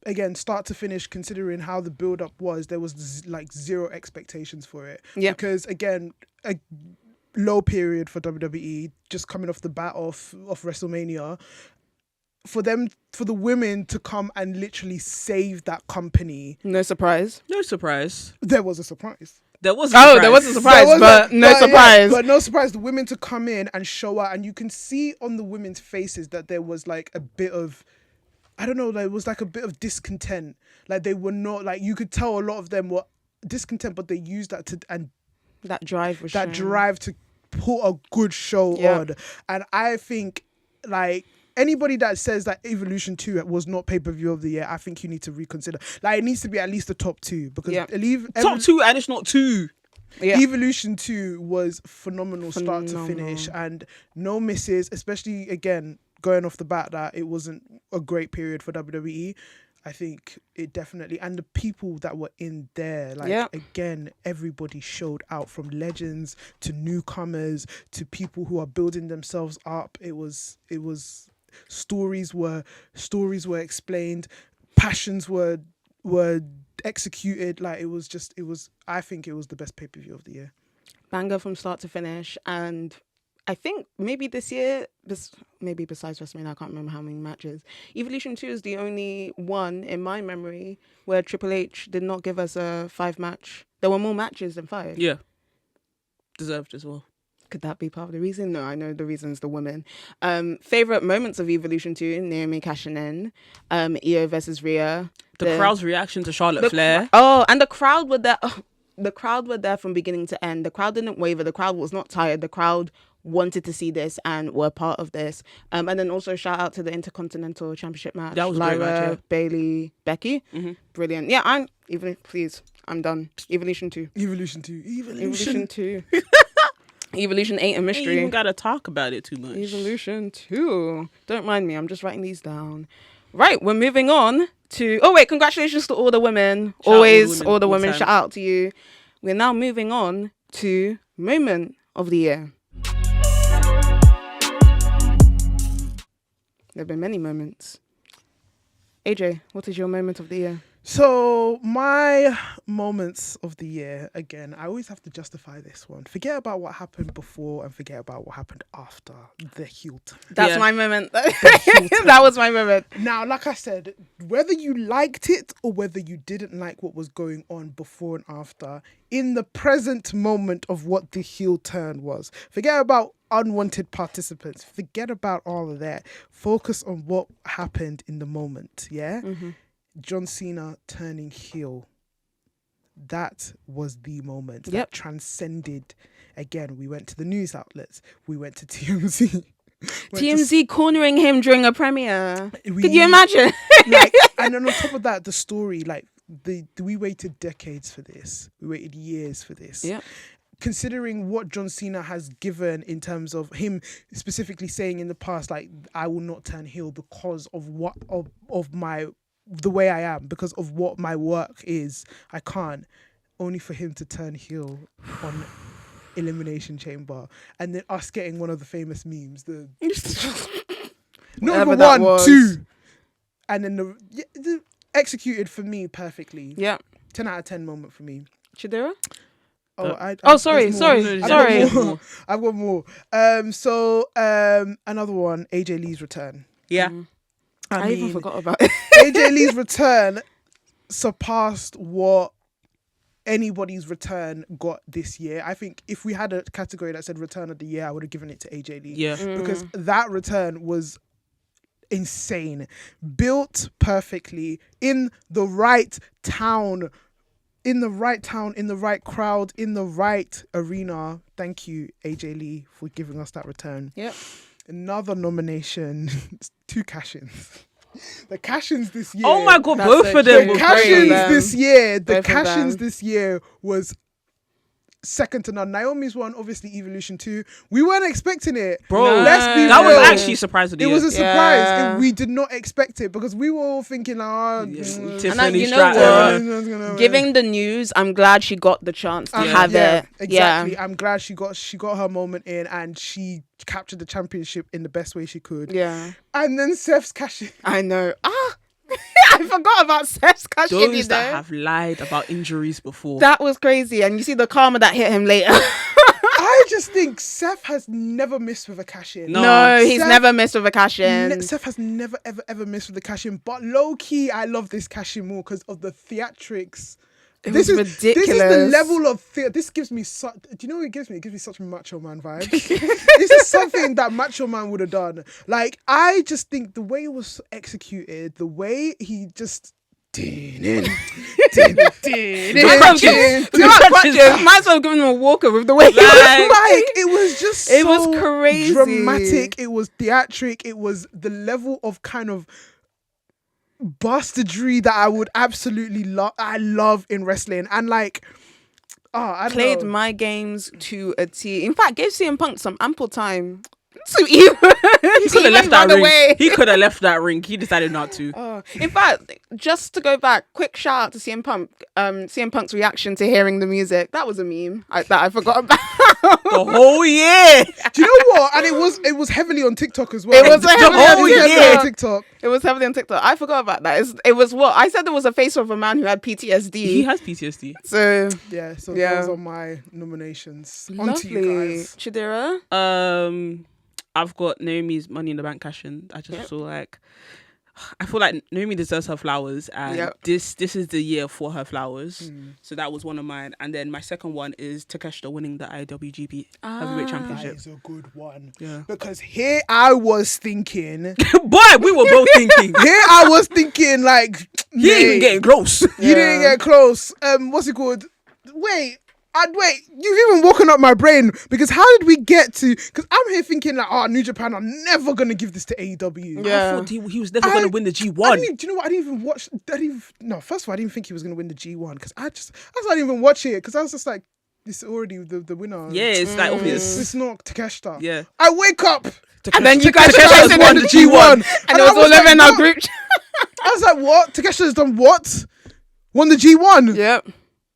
A: Again, start to finish, considering how the build up was, there was like zero expectations for it.
B: Yeah.
A: Because again, a low period for WWE, just coming off the bat of WrestleMania. For the women to come and literally save that company,
B: No surprise.
C: No surprise.
A: there was a surprise.
C: There was a surprise.
B: There was a surprise,
A: There was
B: but no surprise.
A: but no surprise. The women to come in and show out, and you can see on the women's faces that there was like a bit of, I don't know, like it was like a bit of discontent. Like they were not, like you could tell a lot of them were discontent, but they used that
B: That drive was
A: that
B: shown.
A: drive to put a good show
B: Yeah.
A: on. And I think like anybody that says that Evolution 2 was not pay-per-view of the year, I think you need to reconsider. Like it needs to be at least the top 2, because
B: Yeah.
C: Top 2 and it's not 2.
B: Yeah.
A: Evolution 2 was phenomenal start to finish, and no misses, especially again going off the bat that it wasn't a great period for WWE. I think it definitely, and the people that were in there, like again, everybody showed out, from legends to newcomers to people who are building themselves up. It was stories were explained, passions were executed. Like it was I think it was the best pay-per-view of the year.
B: Banger from start to finish. And I think maybe this year, maybe besides WrestleMania, I can't remember how many matches. Evolution 2 is the only one in my memory where Triple H did not give us a 5-match. There were more matches than 5.
C: Yeah. Deserved as well.
B: Could that be part of the reason? No, I know the reason's the women. Favorite moments of Evolution 2, Naomi cashing in, Io versus Rhea.
C: The crowd's reaction to Charlotte Flair.
B: And the crowd were there. The crowd were there from beginning to end. The crowd didn't waver. The crowd was not tired. The crowd wanted to see this and were part of this. And then also shout out to the Intercontinental Championship match.
C: That was a
B: Lyra,
C: great match, yeah.
B: Bailey, Becky.
C: Mm-hmm.
B: Brilliant. Yeah, I'm done. Evolution 2.
A: Evolution 2.
B: Evolution 2. Evolution 8 a
C: Ain't
B: mystery.
C: even gotta talk about it too much.
B: Evolution 2. Don't mind me. I'm just writing these down. Right, we're moving on to... Oh, wait. Congratulations to all the women.
C: Shout
B: Always,
C: out
B: all the
C: all
B: women.
C: time.
B: Shout out to you. We're now moving on to Moment of the Year. There have been many moments. AJ, what is your moment of the year?
A: So my moments of the year, again, I always have to justify this one. Forget about what happened before and forget about what happened after the heel turn.
B: That's
C: Yeah.
B: my moment. That was my moment.
A: Now, like I said, whether you liked it or whether you didn't like what was going on before and after, in the present moment of what the heel turn was, forget about unwanted participants. Forget about all of that. Focus on what happened in the moment, yeah?
B: Mm-hmm.
A: John Cena turning heel. That was the moment that
B: Yep.
A: transcended. Again, we went to the news outlets. We went to TMZ.
B: TMZ cornering him during a premiere.
A: We-
B: Could you imagine?
A: And then on top of that, the story, we waited decades for this. We waited years for this.
B: Yeah.
A: Considering what John Cena has given in terms of him specifically saying in the past, like, I will not turn heel because of the way I am, because of what my work is. I can't. Only for him to turn heel on Elimination Chamber, and then us getting one of the famous memes, the not
B: Whatever
A: even
B: that
A: one,
B: was.
A: 2, and then the executed for me perfectly.
B: Yeah.
A: 10 out of 10 moment for me.
B: Chidera?
A: Sorry.
B: sorry.
A: I've got more. So another one, AJ Lee's return.
C: Yeah.
B: I even
A: mean,
B: forgot about it.
A: AJ Lee's return surpassed what anybody's return got this year. I think if we had a category that said return of the year, I would have given it to AJ Lee.
C: Yeah.
A: Because that return was insane. Built perfectly in the right town. In the right town, in the right crowd, in the right arena. Thank you, AJ Lee, for giving us that return.
B: Yep.
A: Another nomination, 2 cash-ins. The cash-ins this year.
C: Oh my God,
B: That's
C: both
B: so
C: of them
B: true.
C: were
A: The cash-ins
C: great.
A: this year. The
B: Both of
A: cash-ins
B: them.
A: this year was second to none. Naomi's one, obviously Evolution 2. We weren't expecting it.
C: Bro,
A: Let's be
C: that was
A: real.
C: actually surprising.
A: It was a surprise.
B: Yeah.
A: We did not expect it because we were all thinking,
C: Tiffany
B: you know
C: Stratton.
B: what? Giving the news, I'm glad she got the chance to have
A: yeah,
B: it.
A: exactly.
B: Yeah.
A: I'm glad she got her moment in and she captured the championship in the best way she could.
B: Yeah.
A: And then Seth's cashing.
B: I know. I forgot about Seth's cash in, you
C: Those that
B: know?
C: have lied about injuries before.
B: That was crazy. And you see the karma that hit him later.
A: I just think Seth has never missed with a cash in.
C: No.
B: He's
A: Seth-
B: never missed with a cash in.
A: Seth has never, ever missed with the cash in. But low key, I love this cash in more because of the theatrics.
B: was
A: This is the
B: ridiculous.
A: level of this gives me such. Do you know what it gives me? It gives me such Macho Man vibes. This is something that Macho Man would have done. Like, I just think the way it was executed, the way he just.
B: Might as well have given him a walker with the way he was
A: Like, it was just
B: It
A: so
B: was crazy.
A: dramatic. It was theatric. It was the level of kind of bastardry that I would absolutely love. I love in wrestling, and like, I don't
B: played
A: know.
B: my games to a T. In fact, gave CM Punk some ample time to even,
C: He could have left that
B: run
C: ring.
B: away.
C: He could have left that ring. He decided not to.
B: In fact, just to go back, quick shout out to CM Punk. CM Punk's reaction to hearing the music. That was a meme that I forgot about.
C: The whole year.
A: Do you know what? And it was heavily on TikTok as well.
B: It was heavily on
A: on
B: TikTok.
A: TikTok.
B: It was heavily on TikTok. I forgot about that. It was what I said. There was a face of a man who had PTSD.
C: He has PTSD.
B: So
A: Yeah, so
B: Yeah.
A: those are my nominations. On to you
B: lovely,
A: guys.
B: Chidera.
C: I've got Naomi's Money in the Bank cash in. I feel like Naomi deserves her flowers, and
B: Yep.
C: this is the year for her flowers. So that was one of mine, and then my second one is Takeshita winning the IWGP Heavyweight
A: That
C: Championship.
A: is a good one.
C: Yeah.
A: Because here I was thinking,
C: Boy, we were both thinking.
A: like,
C: He ain't even
A: mate,
C: getting close.
A: you didn't get close. What's it called? Wait, you've even woken up my brain because how did we get to? Because I'm here thinking like, New Japan are never gonna give this to AEW.
B: Yeah.
C: I thought he was never going to win the
A: Do
C: G1.
A: you know what? I didn't even watch. No, first of all, I didn't think he was gonna win the G1 because that's why I didn't even watch it because I was just like, it's already the winner.
C: Yeah, it's like obvious.
A: It's not Takeshita.
C: Yeah.
A: I wake up
B: And then you guys
A: Takeshita's
B: chasing
A: won
B: on
A: the G1,
B: and it
A: I
B: was all
A: like,
B: over in our
A: what?
B: group chat.
A: I was like, what? Takeshita's done what? Won the G1.
B: Yep.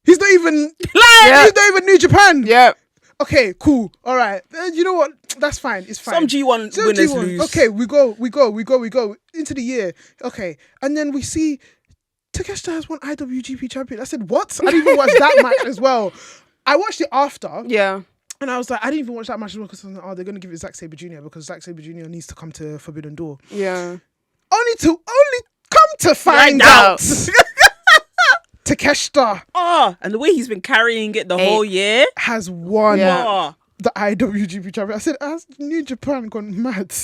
A: He's not even.
B: Yeah.
A: He's not even New Japan.
B: Yep.
A: Okay, cool. All right. You know what? That's fine. It's fine.
C: Some G1 winners lose.
A: Okay, we go into the year. Okay, and then we see Takeshita has won IWGP champion. I said, what? I didn't even watch that match as well. I watched it after.
B: Yeah.
A: And I was like, I didn't even watch that match as well because I was like, they're going to give it Zack Sabre Jr. because Zack Sabre Jr. needs to come to Forbidden Door.
B: Yeah.
A: Only come to find
B: Find
A: out.
B: out.
A: Takeshita
C: And the way he's been carrying it the whole year.
A: has won
B: Yeah.
C: Oh,
A: the IWGP champion. I said, has New Japan gone mad?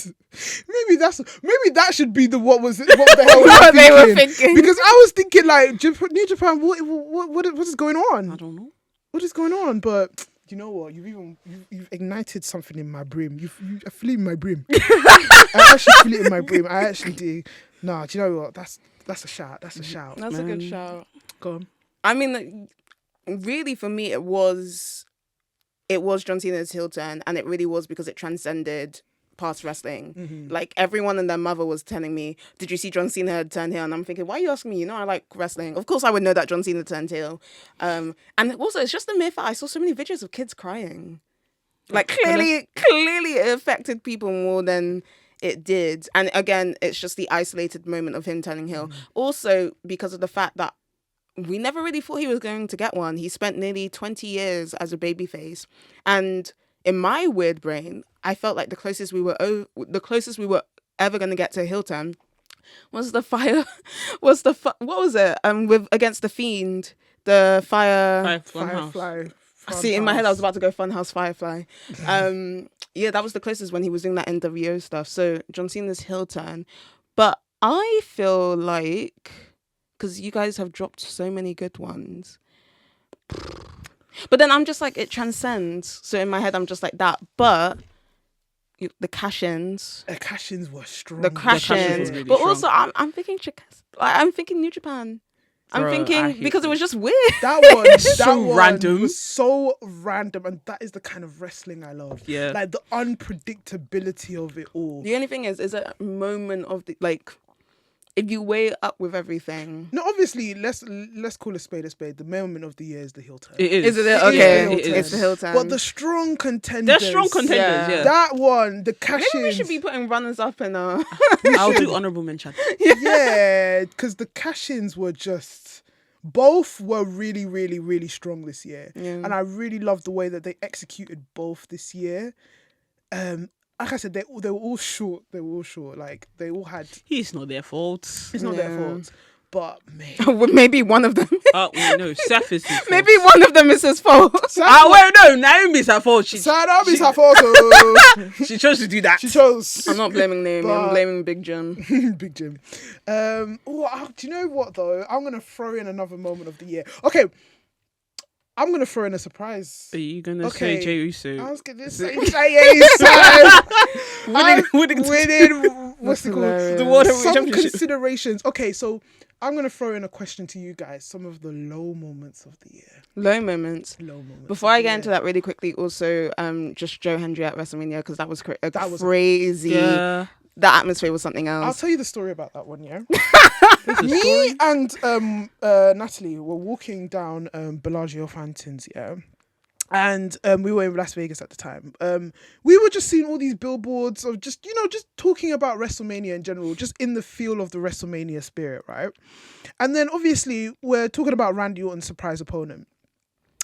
A: Maybe that should be what the hell
B: What
A: they
B: they
A: were
B: were thinking.
A: Because I was thinking like New Japan, what is going on?
C: I don't know.
A: What is going on? But you know what? You've ignited something in my brain. I feel it in my brain. I actually feel it in my brain. I actually do. Nah, do you know what? That's a shout. That's a shout.
B: That's a good shout.
A: Go on.
B: I mean, really, for me, it was John Cena's heel turn, and it really was because it transcended past wrestling.
A: Mm-hmm.
B: Like, everyone and their mother was telling me, did you see John Cena had turned heel? And I'm thinking, why are you asking me? You know, I like wrestling. Of course I would know that John Cena turned heel. And also, it's just the myth that I saw so many videos of kids crying. Like, clearly it affected people more than it did. And again, it's just the isolated moment of him turning heel. Also, because of the fact that we never really thought he was going to get one. He spent nearly 20 years as a babyface. And in my weird brain, I felt like the closest we were ever going to get to a heel turn was the fire. What was it? With against the Fiend, the fire.
A: Firefly.
B: See, in my head, I was about to go Funhouse Firefly. Yeah, that was the closest when he was doing that NWO stuff. So John Cena's heel turn, but I feel like because you guys have dropped so many good ones. But then I'm just like, it transcends. So in my head, I'm just like that. But the cash-ins.
A: The cash-ins were strong.
B: The cash-ins.
C: Really
B: But
C: strong.
B: also, I'm thinking I'm thinking New Japan. I'm
C: Bro, I
B: thinking,
C: hate
B: because it was just weird.
A: That one,
C: So random.
A: was so random, and that is the kind of wrestling I love.
C: Yeah.
A: Like the unpredictability of it all.
B: The only thing is a moment of the, like, if you weigh it up with everything.
A: No, obviously, let's call a spade a spade. The moment of the year is the heel turn.
C: It is.
B: Is it?
A: It
B: Okay,
A: is.
B: it's the heel turn.
A: But the strong contenders.
C: They're strong contenders, yeah.
A: That one, the cash
B: Maybe we should be putting runners up in
C: I'll do honourable mention.
A: Yeah, because the cash-ins were just... Both were really, really, really strong this year.
B: Yeah.
A: And I really loved the way that they executed both this year. Like I said, they were all short. They were all short. Like, they all had...
C: It's not their fault.
A: It's not their
B: Yeah.
A: fault. But, man...
B: Maybe one of them.
C: No, Seth is his fault.
B: Maybe one of them is his fault.
C: Wait, no, Naomi's her fault. She
A: Naomi's her fault. Oh.
C: she chose to do that.
A: She chose.
B: I'm not blaming Naomi. I'm
A: But-
B: blaming Big Jim.
A: Big Jim. Do you know what, though? I'm going to throw in another moment of the year. Okay. I'm going to throw in a surprise.
C: Are you gonna
A: Okay.
C: say Jey Uso?
A: I was going to say Jey Uso.
C: Winning.
A: What's it called?
B: hilarious.
C: The World Heavyweight
A: Some
C: Championship.
A: considerations. Okay, so I'm going to throw in a question to you guys. Some of the low moments of the year.
B: Low moments.
A: Low moments.
B: Before I get into that really quickly, also, just Joe Hendry at WrestleMania, because that was
A: That was
B: crazy.
C: Yeah.
B: The atmosphere was something
A: I'll
B: else.
A: tell you the story about that one, yeah?
C: There's a
A: Me
C: story.
A: and Natalie were walking down Bellagio Fountains, yeah? And we were in Las Vegas at the time. We were just seeing all these billboards of just talking about WrestleMania in general, just in the feel of the WrestleMania spirit, right? And then obviously we're talking about Randy Orton's surprise opponent.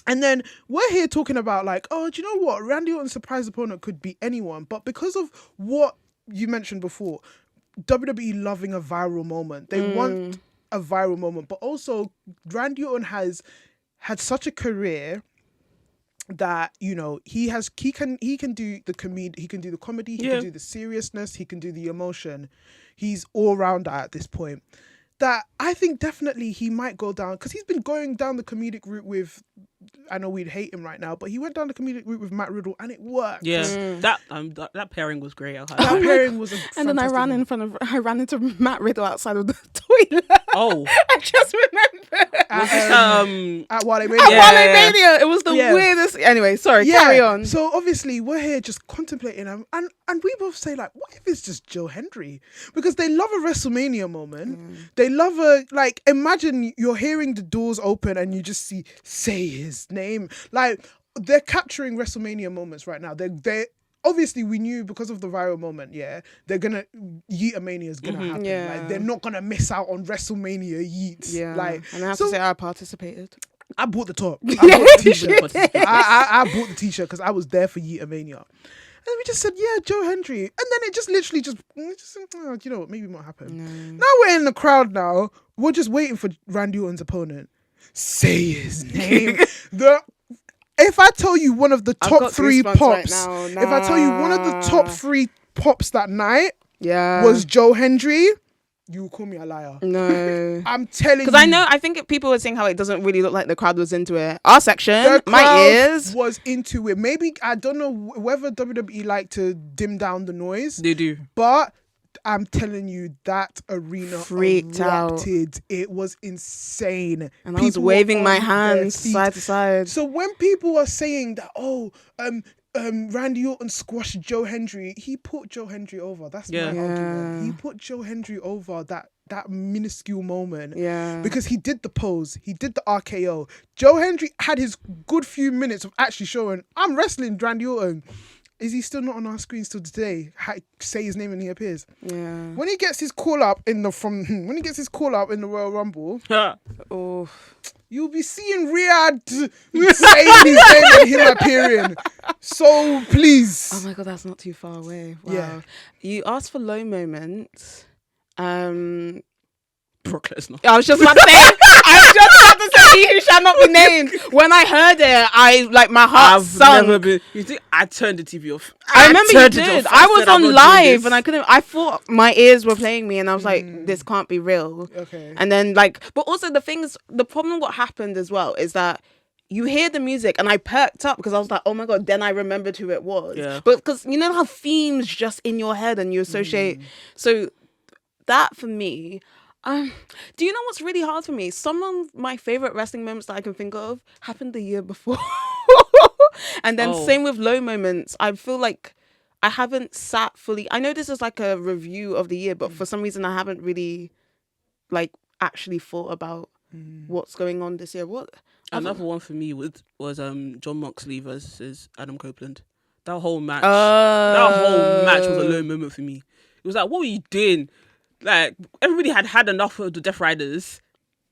A: And then we're here talking about like, oh, do you know what? Randy Orton's surprise opponent could be anyone. But because of what you mentioned before, WWE loving a viral moment. They want a viral moment. But also, Randy Orton has had such a career that, you know, he can do the comedy, he can do
C: Yeah.
A: can do the seriousness, he can do the emotion. He's all round at this point. That I think definitely he might go down, because he's been going down the comedic route with, I know we'd hate him right now, but he went down the comedic route with Matt Riddle and it worked.
C: Yeah, that pairing was great.
A: That pairing was a
B: And then I
A: fantastic
B: ran into Matt Riddle outside of the toilet.
C: Oh,
B: I just remember.
C: was this
A: at Wale
B: At
A: Mania.
C: Yeah.
B: Wale Mania. It was the
A: Yeah.
B: weirdest. Anyway, sorry, carry on.
A: So obviously we're here just contemplating and we both say like, what if it's just Joe Hendry? Because they love a WrestleMania moment. They love imagine you're hearing the doors open and you just say his name. Like, they're capturing WrestleMania moments right now. They obviously, we knew because of the viral moment, yeah, they're gonna Yeetamania is gonna happen.
B: Yeah.
A: Like, they're not gonna miss out on WrestleMania Yeets.
B: Yeah.
A: Like,
B: And I have
A: so
B: to say, I participated.
A: I bought the top. I bought the t-shirt. I bought the t-shirt because I was there for Yeetamania. And we just said, yeah, Joe Hendry. And then it just literally oh, you know what, maybe it won't happen. Now we're in the crowd now. We're just waiting for Randy Orton's opponent. Say his name. If I tell you one of the
B: I've
A: top
B: got
A: 3
B: goosebumps
A: pops,
B: right now.
A: if I tell you one of the top 3 pops that night
B: Yeah.
A: was Joe Hendry, you will call me a liar.
B: No.
A: I'm telling you.
B: Because I think people were saying how it doesn't really look like the crowd was into it. Our section,
A: The
B: my
A: crowd
B: ears.
A: was into it. Maybe, I don't know whether WWE like to dim down the noise,
C: they do.
A: but I'm telling you, that arena
B: Freaked out.
A: erupted. It was insane.
B: And I was
A: People were
B: waving my
A: on their
B: hands
A: feet.
B: side to side.
A: So when people are saying that, Randy Orton squashed Joe Hendry, he put Joe Hendry over. That's
C: Yeah.
A: my
B: Yeah.
A: argument. He put Joe Hendry over that minuscule moment.
B: Yeah.
A: Because he did the pose, he did the RKO. Joe Hendry had his good few minutes of actually showing, I'm wrestling Randy Orton. is he still not on our screens till today? Say his name when he appears.
B: Yeah.
A: When he gets his call up in the Royal Rumble,
B: Oh.
A: you'll be seeing Riyadh saying his name and him appearing. So please.
B: Oh my god, that's not too far away. Wow.
A: Yeah.
B: You asked for low moments.
C: Brock Lesnar.
B: I was just about to say, he who shall not be named. When I heard it, my heart sunk.
C: Never been. You think I turned the TV off?
B: I remember you
C: turned it
B: did.
C: off.
B: I was
C: said, "I'm
B: on
C: not doing
B: live
C: this."
B: and I thought my ears were playing me and I was like, this can't be real.
A: Okay.
B: And then but also the problem what happened as well is that you hear the music and I perked up because I was like, oh my god, then I remembered who it was.
C: Yeah.
B: But because you know how themes just in your head and you associate. So that for me, do you know what's really hard for me? Some of my favorite wrestling moments that I can think of happened the year before. And then same with low moments. I feel like I haven't sat fully. I know this is like a review of the year, but for some reason I haven't really actually thought about what's going on this year.
C: Another one for me was John Moxley versus Adam Copeland. That whole match was a low moment for me. It was like, what were you doing? Like, everybody had enough of the Death Riders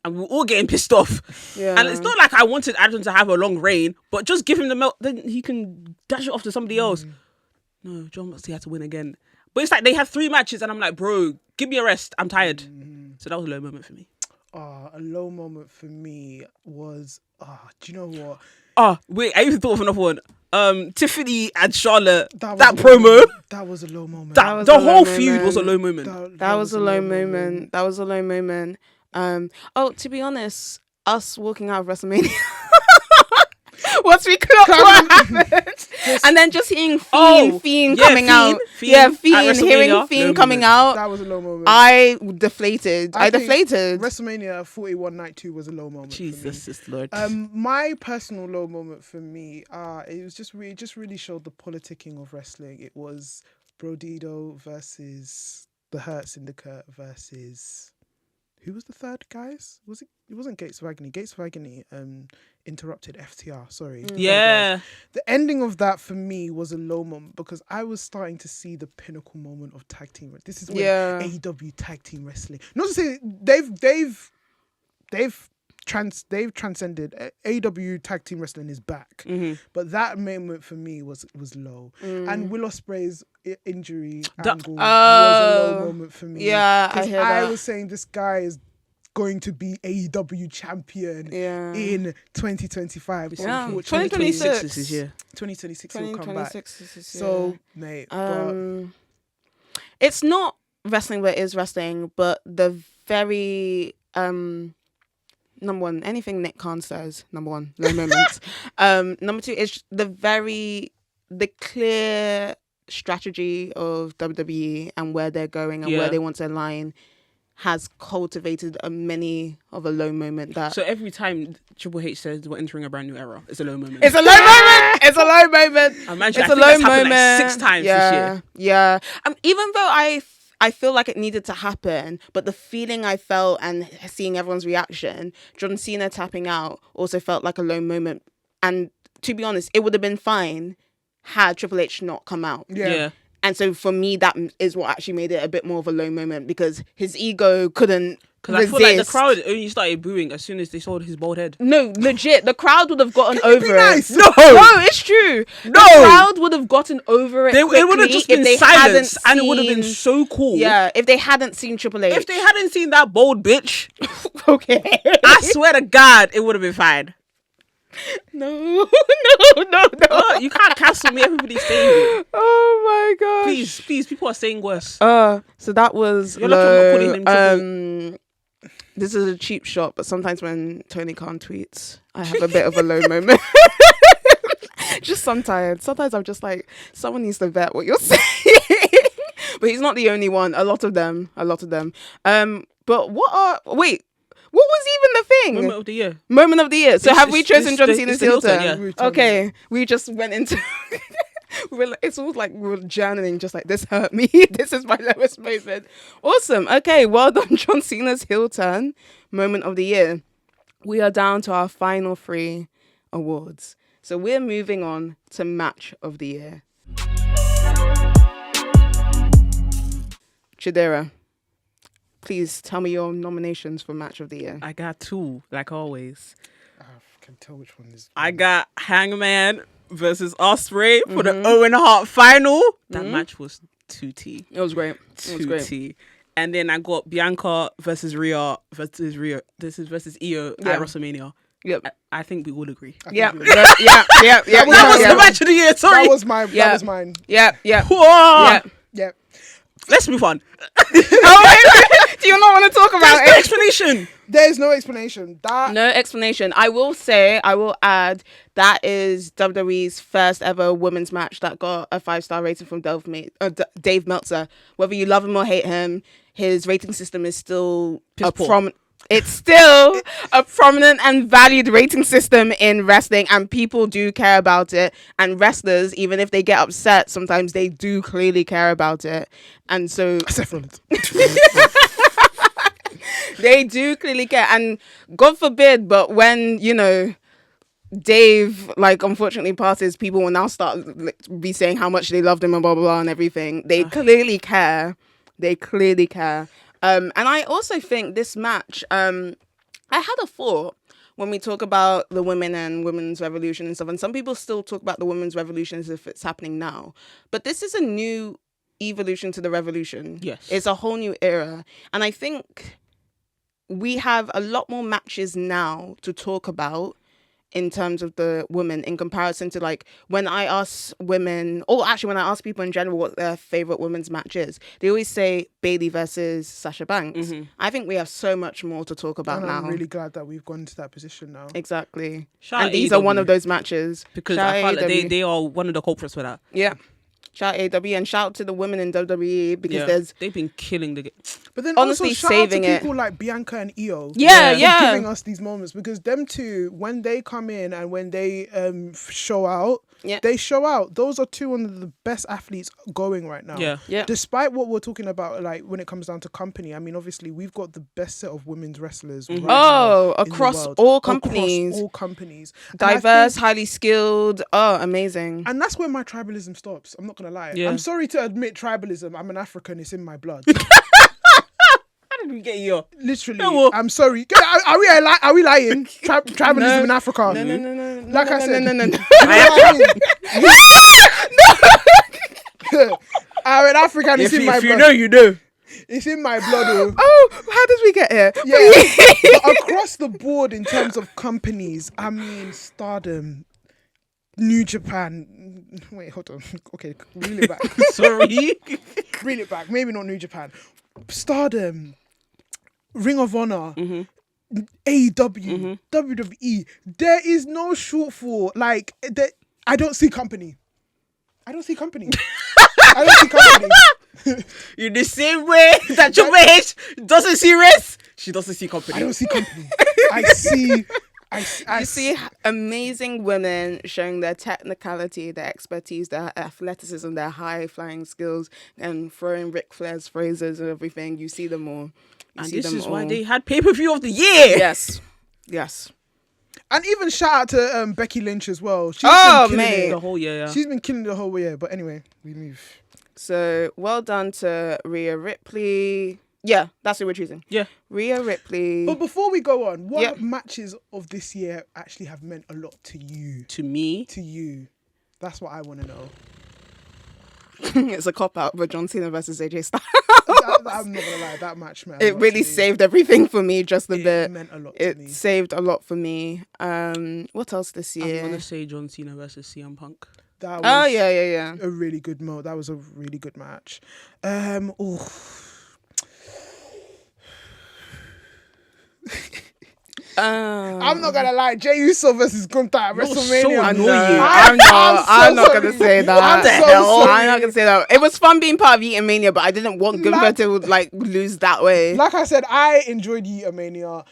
C: and we were all getting pissed off.
B: Yeah.
C: And it's not like I wanted Adam to have a long reign, but just give him the belt, then he can dash it off to somebody else. No, John Moxley had to win again. But it's like they had 3 matches and I'm like, bro, give me a rest. I'm tired. So that was a low moment for me.
A: A low moment for me was, do you know what?
C: Wait, I even thought of another one. Tiffany and Charlotte,
A: That
C: promo.
A: That was a low moment.
C: The whole feud was a low moment.
B: That was a low moment. That was a low moment. To be honest, us walking out of WrestleMania. Once we clocked what happened, and then just hearing Fiend coming out. Fiend, hearing Fiend coming out.
A: That was a low moment.
B: I deflated. I
A: think
B: deflated.
A: WrestleMania 41 Night 2 was a low moment.
C: Jesus is Lord.
A: My personal low moment for me, it was just really showed the politicking of wrestling. It was Brodido versus the Hurt Syndicate versus who was the third, guys? It wasn't Gates of Agony. Gates of Agony interrupted FTR. Sorry.
C: Yeah.
A: The ending of that for me was a low moment because I was starting to see the pinnacle moment of tag team. This is when AEW tag team wrestling. Not to say they've transcended. AEW tag team wrestling is back, but that moment for me was low. And Will Ospreay's injury angle was a low moment for me.
B: Yeah, I hear that.
A: I was saying this guy is going to be AEW champion in 2025.
B: Yeah,
C: 2026 is his year.
A: 2026 will come back.
B: So,
A: mate,
B: it's not wrestling, but it is wrestling. But the very number one, anything Nick Khan says, number one, low moments. Number two is the clear strategy of WWE and where they're going and where they want to align has cultivated many of a low moment that.
C: So every time Triple H says we're entering a brand new era, it's a low moment.
B: It's a low moment. It's a low moment.
C: It's a low moment. Like 6 times this year.
B: Yeah. Even though I feel like it needed to happen, but the feeling I felt and seeing everyone's reaction, John Cena tapping out also felt like a low moment. And to be honest, it would have been fine had Triple H not come out.
C: Yeah.
B: And so for me, that is what actually made it a bit more of a low moment because his ego couldn't
C: Because I feel like the crowd only started booing as soon as they saw his bald head.
B: No, legit. The crowd would have gotten over it.
C: No,
B: it's true. The crowd would have gotten over it. It
C: would have just been silence and it would have been so cool.
B: Yeah, if they hadn't seen Triple H.
C: If they hadn't seen that bold bitch,
B: okay.
C: I swear to God, it would have been fine.
B: No.
C: You can't cancel me. Everybody's saying it.
B: Oh my gosh.
C: Please, people are saying worse.
B: So that was
C: You're lucky I'm not calling him
B: this is a cheap shot, but sometimes when Tony Khan tweets, I have a bit of a low moment. Just sometimes. Sometimes I'm just like, someone needs to vet what you're saying. But he's not the only one. A lot of them. But what was even the thing? Moment of the year. So have we chosen John Cena's heel turn?
C: Yeah.
B: Okay. We just went into... it's all like we're journaling, just like, this hurt me. This is my lowest moment. Awesome. Okay, well done, John Cena's heel turn. Moment of the year. We are down to our final 3 awards. So we're moving on to match of the year. Chidera, please tell me your nominations for Match of the Year.
C: I got two, like always.
A: I can tell which one is.
C: I got Hangman versus Ospreay for the Owen Hart final. That match was 2T.
B: It was great. It was great.
C: 2T. And then I got Bianca versus Rhea versus Io at WrestleMania.
B: Yep.
C: I think we all agree.
B: Yeah.
A: That
C: That was the match of the year. Sorry.
A: That was mine.
B: Yeah.
C: Whoa.
B: Yeah.
A: Yeah.
C: Let's move on.
B: Do you not want to talk about
C: There's no
B: it?
C: explanation.
A: There's no explanation.
B: No explanation. I will add, that is WWE's first ever women's match that got a 5-star rating from Dave Meltzer. Whether you love him or hate him, his rating system is still it's still a prominent and valued rating system in wrestling, and people do care about it. And wrestlers, even if they get upset, sometimes they do clearly care about it. And so they do clearly care. And God forbid, but when, Dave, unfortunately passes, people will now start be saying how much they loved him and blah, blah, blah, and everything. They clearly care. They clearly care. And I also think this match, I had a thought when we talk about the women and women's revolution and stuff, and some people still talk about the women's revolution as if it's happening now. But this is a new evolution to the revolution.
C: Yes.
B: It's a whole new era. And I think we have a lot more matches now to talk about in terms of the women in comparison to when I ask women, or actually when I ask people in general what their favorite women's match is, they always say Bayley versus Sasha Banks. I think we have so much more to talk about now.
A: I'm really glad that we've gone to that position now.
B: Exactly.
C: Shout
B: and
C: out
B: these
C: AEW.
B: are one of those matches.
C: Because
B: Shout
C: I felt like
B: AEW.
C: they are one of the culprits for that.
B: Yeah. Shout AW and shout to the women in WWE because
C: they've been killing the game.
A: But then
B: honestly
A: also shout
B: saving
A: out to
B: it.
A: people like Bianca and Io.
B: Yeah.
A: For giving us these moments, because them two, when they come in and when they show out, they show out. Those are two of the best athletes going right now.
B: Yeah.
A: Despite what we're talking about, when it comes down to company, I mean, obviously we've got the best set of women's wrestlers. Right now
B: across
A: in the world.
B: all companies.
A: Across all companies.
B: Diverse, highly skilled. Oh, amazing.
A: And that's where my tribalism stops. I'm not gonna lie.
C: Yeah.
A: I'm sorry to admit tribalism. I'm an African. It's in my blood.
C: How did we get here?
A: Literally,
C: No.
A: I'm sorry. Are we lying? Tribalism in Africa.
B: No.
A: Like I said,
B: No.
A: I'm an African. It's in my blood.
C: If you know, you know.
A: It's in my blood.
B: Oh, how did we get here?
A: Yeah. But across the board, in terms of companies, I mean, Stardom, New Japan. Wait, hold on. Okay, reel it back.
C: Sorry.
A: Reel it back. Maybe not New Japan. Stardom, Ring of Honor, AEW, WWE. There is no shortfall. I don't see company. I don't see company.
C: You're the same way that your mate doesn't see race. She doesn't see company.
A: I don't see company. I
B: You see amazing women showing their technicality, their expertise, their athleticism, their high-flying skills, and throwing Ric Flair's phrases and everything. You see them all.
C: And this is why they had pay-per-view of the year.
B: Yes.
A: And even shout out to Becky Lynch as well. She's
B: Oh,
A: been killing
B: mate.
A: it.
C: The whole year, yeah.
A: She's been killing the whole year. But anyway, we move.
B: So, well done to Rhea Ripley. Yeah, that's who we're choosing.
C: Yeah.
B: Rhea Ripley.
A: But before we go on, what matches of this year actually have meant a lot to you?
C: To me.
A: To you. That's what I want to know.
B: It's a cop-out, but John Cena versus AJ Styles.
A: I'm not going to lie, that match, man.
B: It really saved everything for me just a bit.
A: It meant a lot to me.
B: It saved a lot for me. What else this year?
C: I'm going to say John Cena versus CM Punk.
A: That was
B: yeah.
A: a really good That was a really good match. I'm not gonna lie, Jey Uso versus Gunther at WrestleMania.
C: so
B: I know
C: annoying.
B: you.
A: I'm
B: I'm
A: so
B: not gonna
A: sorry.
B: say that.
A: I'm so
B: I'm
A: sorry.
B: not gonna say that. It was fun being part of Eating Mania, but I didn't want Gunther to lose that way.
A: Like I said, I enjoyed Yeetamania.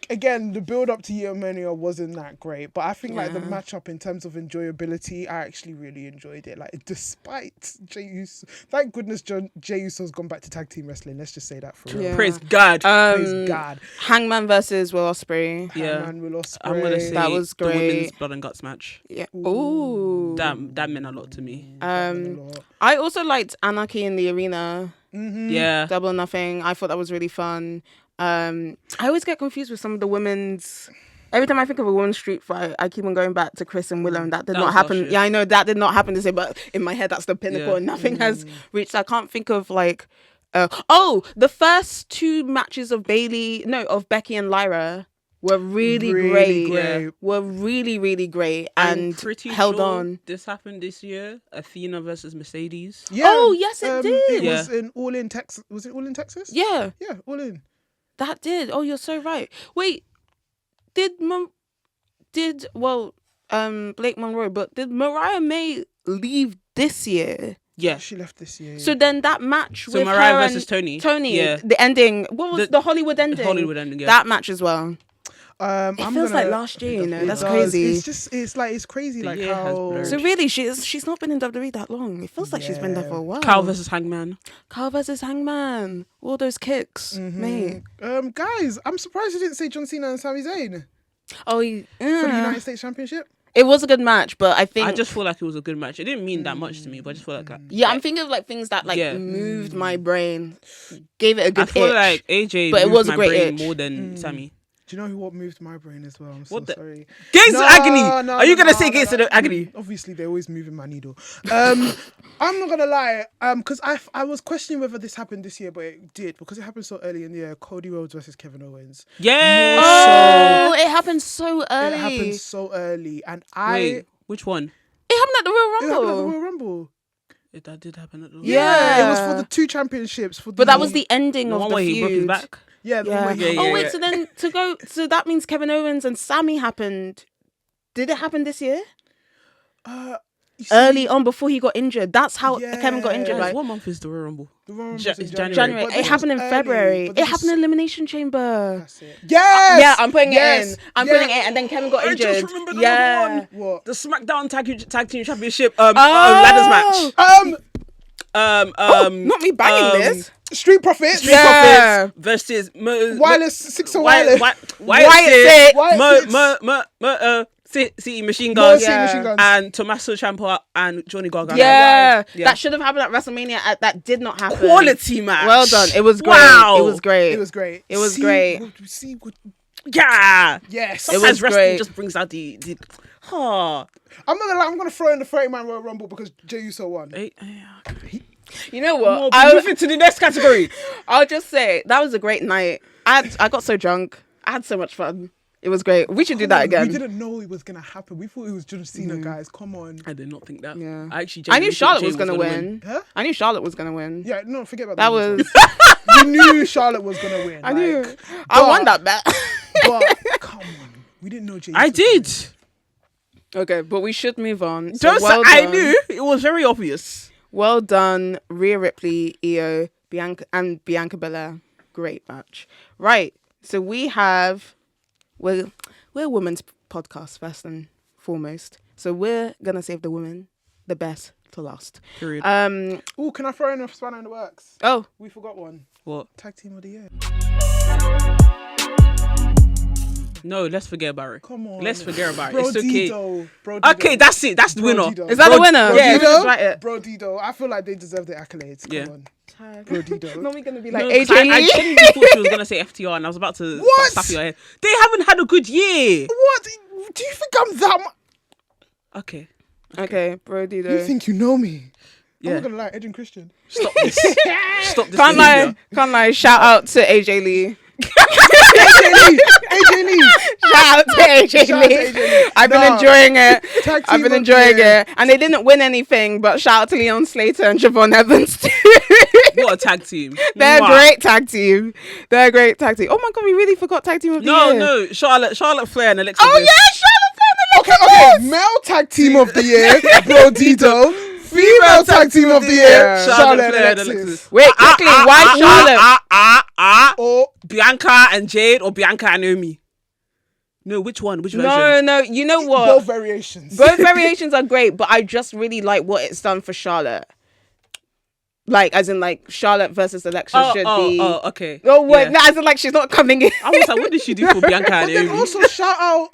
A: Again, the build up to Yeetamania wasn't that great, but I think the matchup in terms of enjoyability, I actually really enjoyed it. Despite Jey Uso, thank goodness Jey Uso's gone back to tag team wrestling. Let's just say that for real.
B: Yeah.
C: Praise God.
A: Praise God.
B: Hangman versus Will Ospreay. Ospreay.
C: Yeah.
A: Hangman Will Ospreay.
C: I'm gonna say
B: That was
C: the women's
B: great.
C: blood and guts match.
B: Yeah. Ooh.
C: That meant a lot to me.
A: That meant a lot.
B: I also liked Anarchy in the Arena.
C: Yeah.
B: Double or Nothing. I thought that was really fun. I always get confused with some of the women's. Every time I think of a women's street fight, I keep on going back to Chris and Willow, and that did
C: That
B: not
C: was
B: happen.
C: last year.
B: Yeah, I know that did not happen this year, but in my head, that's the pinnacle,
C: Yeah.
B: and nothing has reached. I can't think of like, the first two matches of Becky and Lyra were really,
A: Really
B: great.
A: great.
B: Were really, really great,
C: I'm
B: and
C: pretty
B: held
C: sure
B: on.
C: this happened this year. Athena versus Mercedes.
A: Yeah.
B: Oh, yes, it did.
A: It
C: Yeah.
A: was in All in Texas. Was it All in Texas?
B: Yeah,
A: Yeah, All in.
B: that did. Oh, you're so right. Wait, Blake Monroe, but did Mariah May leave this year?
C: Yeah.
A: She left this year.
B: So then that match
C: So
B: with
C: Mariah
B: her
C: versus
B: and
C: Tony. Yeah.
B: the ending. What was
C: The-
B: the Hollywood ending?
C: Hollywood ending, yeah.
B: That match as well.
A: I'm
B: feels like last year, you know.
A: It
B: That's
A: does.
B: crazy.
A: It's crazy,
C: The
A: like
C: year has
A: how.
C: blurred.
B: So really, she's not been in WWE that long. It feels like she's been there for a while.
C: Kyle versus Hangman.
B: Kyle versus Hangman. All those kicks, mate.
A: Guys, I'm surprised you didn't say John Cena and Sami Zayn
B: Oh,
A: for the United States Championship.
B: it was a good match, but I think
C: I just feel like it was a good match. It didn't mean that much to me, but I just feel like
B: I'm thinking of like things that like
C: Yeah.
B: moved my brain, gave it a
C: I
B: good
C: feel
B: itch.
C: like AJ
B: but it
C: moved
B: was a
C: my
B: great
C: brain
B: itch.
C: more than Sammy.
A: Do you know what moved my brain as well? I'm so
C: What the-
A: sorry.
C: Gates
A: No,
C: of agony.
A: no,
C: Are you
A: no,
C: gonna
A: no,
C: say
A: no,
C: Gates
A: no.
C: of agony?
A: Obviously, they're always moving my needle. I'm not gonna lie, because I was questioning whether this happened this year, but it did because it happened so early in the year. Cody Rhodes versus Kevin Owens.
C: Yeah.
B: Oh, it happened so early.
A: It happened so early, and
C: Wait, which one?
B: It happened at the Royal
A: it happened at the
B: Rumble.
A: Royal Rumble.
C: That did happen at the
B: Yeah.
A: It was for the 2 championships.
B: But that was the ending
C: The
B: of
C: one
B: the
C: where
B: feud.
C: he broke his back.
A: yeah. The
B: Yeah.
A: one where he-
B: Oh wait,
C: yeah.
B: so then so that means Kevin Owens and Sammy happened. Did it happen this year?
A: You see,
B: Early on, before he got injured. That's how Kevin got injured,
C: Guys,
B: right?
C: what month is the Royal Rumble?
A: the Royal Rumble
C: Ja-
A: was in
C: it's
A: January.
B: January.
A: But
B: It
A: this
B: happened in
A: was early,
B: February.
A: but
B: It
A: this
B: happened in Elimination Chamber.
A: That's it. Yes.
B: Yeah, I'm putting
A: yes,
B: it in. I'm
A: yeah.
B: putting it in, and then Kevin got
C: I
B: injured.
C: just remembered another
B: yeah.
C: one.
A: What?
C: The SmackDown Tag Team Championship ladders match.
B: Not me banging this.
A: Street Profits.
C: Street
B: Yeah.
C: Profits versus
A: Wireless 6 Wireless.
B: Wyatt
C: City Machine
A: Mo
C: Guns
A: City
B: Yeah.
A: Machine Guns.
C: and Tommaso Ciampa and Johnny Gargano.
B: Yeah.
C: Yeah.
B: That should have happened at WrestleMania. That did not happen.
C: Quality match.
B: Well done. It was great.
C: Wow.
B: It was great.
A: It was great.
B: It was great.
C: Yeah.
A: Yes.
B: It was
C: Sometimes wrestling
B: great.
C: just brings out the oh.
A: I'm not gonna lie. I'm gonna throw in the 30-man Royal Rumble because Jey Uso won.
B: You know what?
C: Well,
B: I
C: moving to the next category.
B: I'll just say that was a great night. I got so drunk. I had so much fun. It was great. We should do that again.
A: We didn't know it was gonna happen. We thought it was John Cena, guys. Come on.
C: I did not think that.
B: Yeah.
C: I actually.
B: I knew
C: genuinely
B: Charlotte
C: thought
B: was
C: Jey
B: gonna win.
A: Huh?
B: I knew Charlotte was gonna win.
A: Yeah, no, forget about
B: That
A: that.
B: was.
A: You knew Charlotte was gonna win.
B: I knew.
A: like,
B: I won that bet.
A: But come on, we didn't know Jey.
C: I
A: Uso
C: did.
B: Okay, but we should move on. So
C: Just
B: well
C: I
B: done.
C: knew it was very obvious.
B: Well done, Rhea Ripley, Io, Bianca Belair. Great match. Right. So we have we're a women's podcast first and foremost. So we're gonna save the women the best to last.
C: Period.
A: Oh, can I throw in a spanner in the works?
B: Oh,
A: We forgot one.
C: What?
A: Tag Team of the Year.
C: No, let's forget about it.
A: Come on.
C: Let's forget about it.
A: Bro
C: It's okay.
A: Dido. Bro Dido.
C: Okay, that's it. That's the
A: Bro
C: winner.
A: Dido.
B: is that the winner?
C: yeah.
B: You just write it.
A: Bro Dido. I feel like they deserve the accolades. Come
C: Yeah.
A: on. Bro Dido.
B: Not we gonna be
C: No,
B: like
C: 'cause
B: AJ
C: I
B: Lee.
C: genuinely thought she was gonna say FTR, and I was about to
A: What?
C: slap your head. They haven't had a good year.
A: What? Do you think I'm that
C: Okay,
B: Okay, Bro Dido.
A: You think you know me? I'm
C: yeah.
A: not gonna lie, Edwin Christian.
C: Stop this. Stop this.
B: Can't
C: behavior.
B: lie. Shout out to AJ Lee.
A: AJ Lee.
B: Shout out to AJ
A: Shout out to
B: Lee.
A: AJ Lee.
B: I've been
A: Nah.
B: enjoying it.
A: Tag
B: I've
A: team
B: been
A: of the
B: enjoying
A: year.
B: it. And they didn't win anything, but shout out to Leon Slater and Javon Evans too.
C: What a tag team.
B: They're a
C: Mwah.
B: great tag team. They're a great tag team. Oh my god, we really forgot tag team of the year.
C: No, Charlotte Flair and Alexa
B: Oh
C: Bliss.
B: yeah, Charlotte Flair and
A: Okay,
B: Alexa Bliss.
A: male tag team of the year, Bro Dido. Female tag team of the year,
B: Yeah.
A: Charlotte
C: Flair
A: and Alexis.
B: Wait, quickly, why Charlotte?
A: Or
C: Bianca and Jade or Bianca and Naomi? No, which one? Which version?
B: No, you know what?
A: both variations.
B: Both variations are great, but I just really like what it's done for Charlotte. Like, as in, like, Charlotte versus Alexa should be.
C: Okay.
B: Oh, wait,
C: Yeah.
B: no, as in, like, she's not coming in.
C: I was like, what did she do for Bianca and
A: But then
C: Naomi?
A: also shout out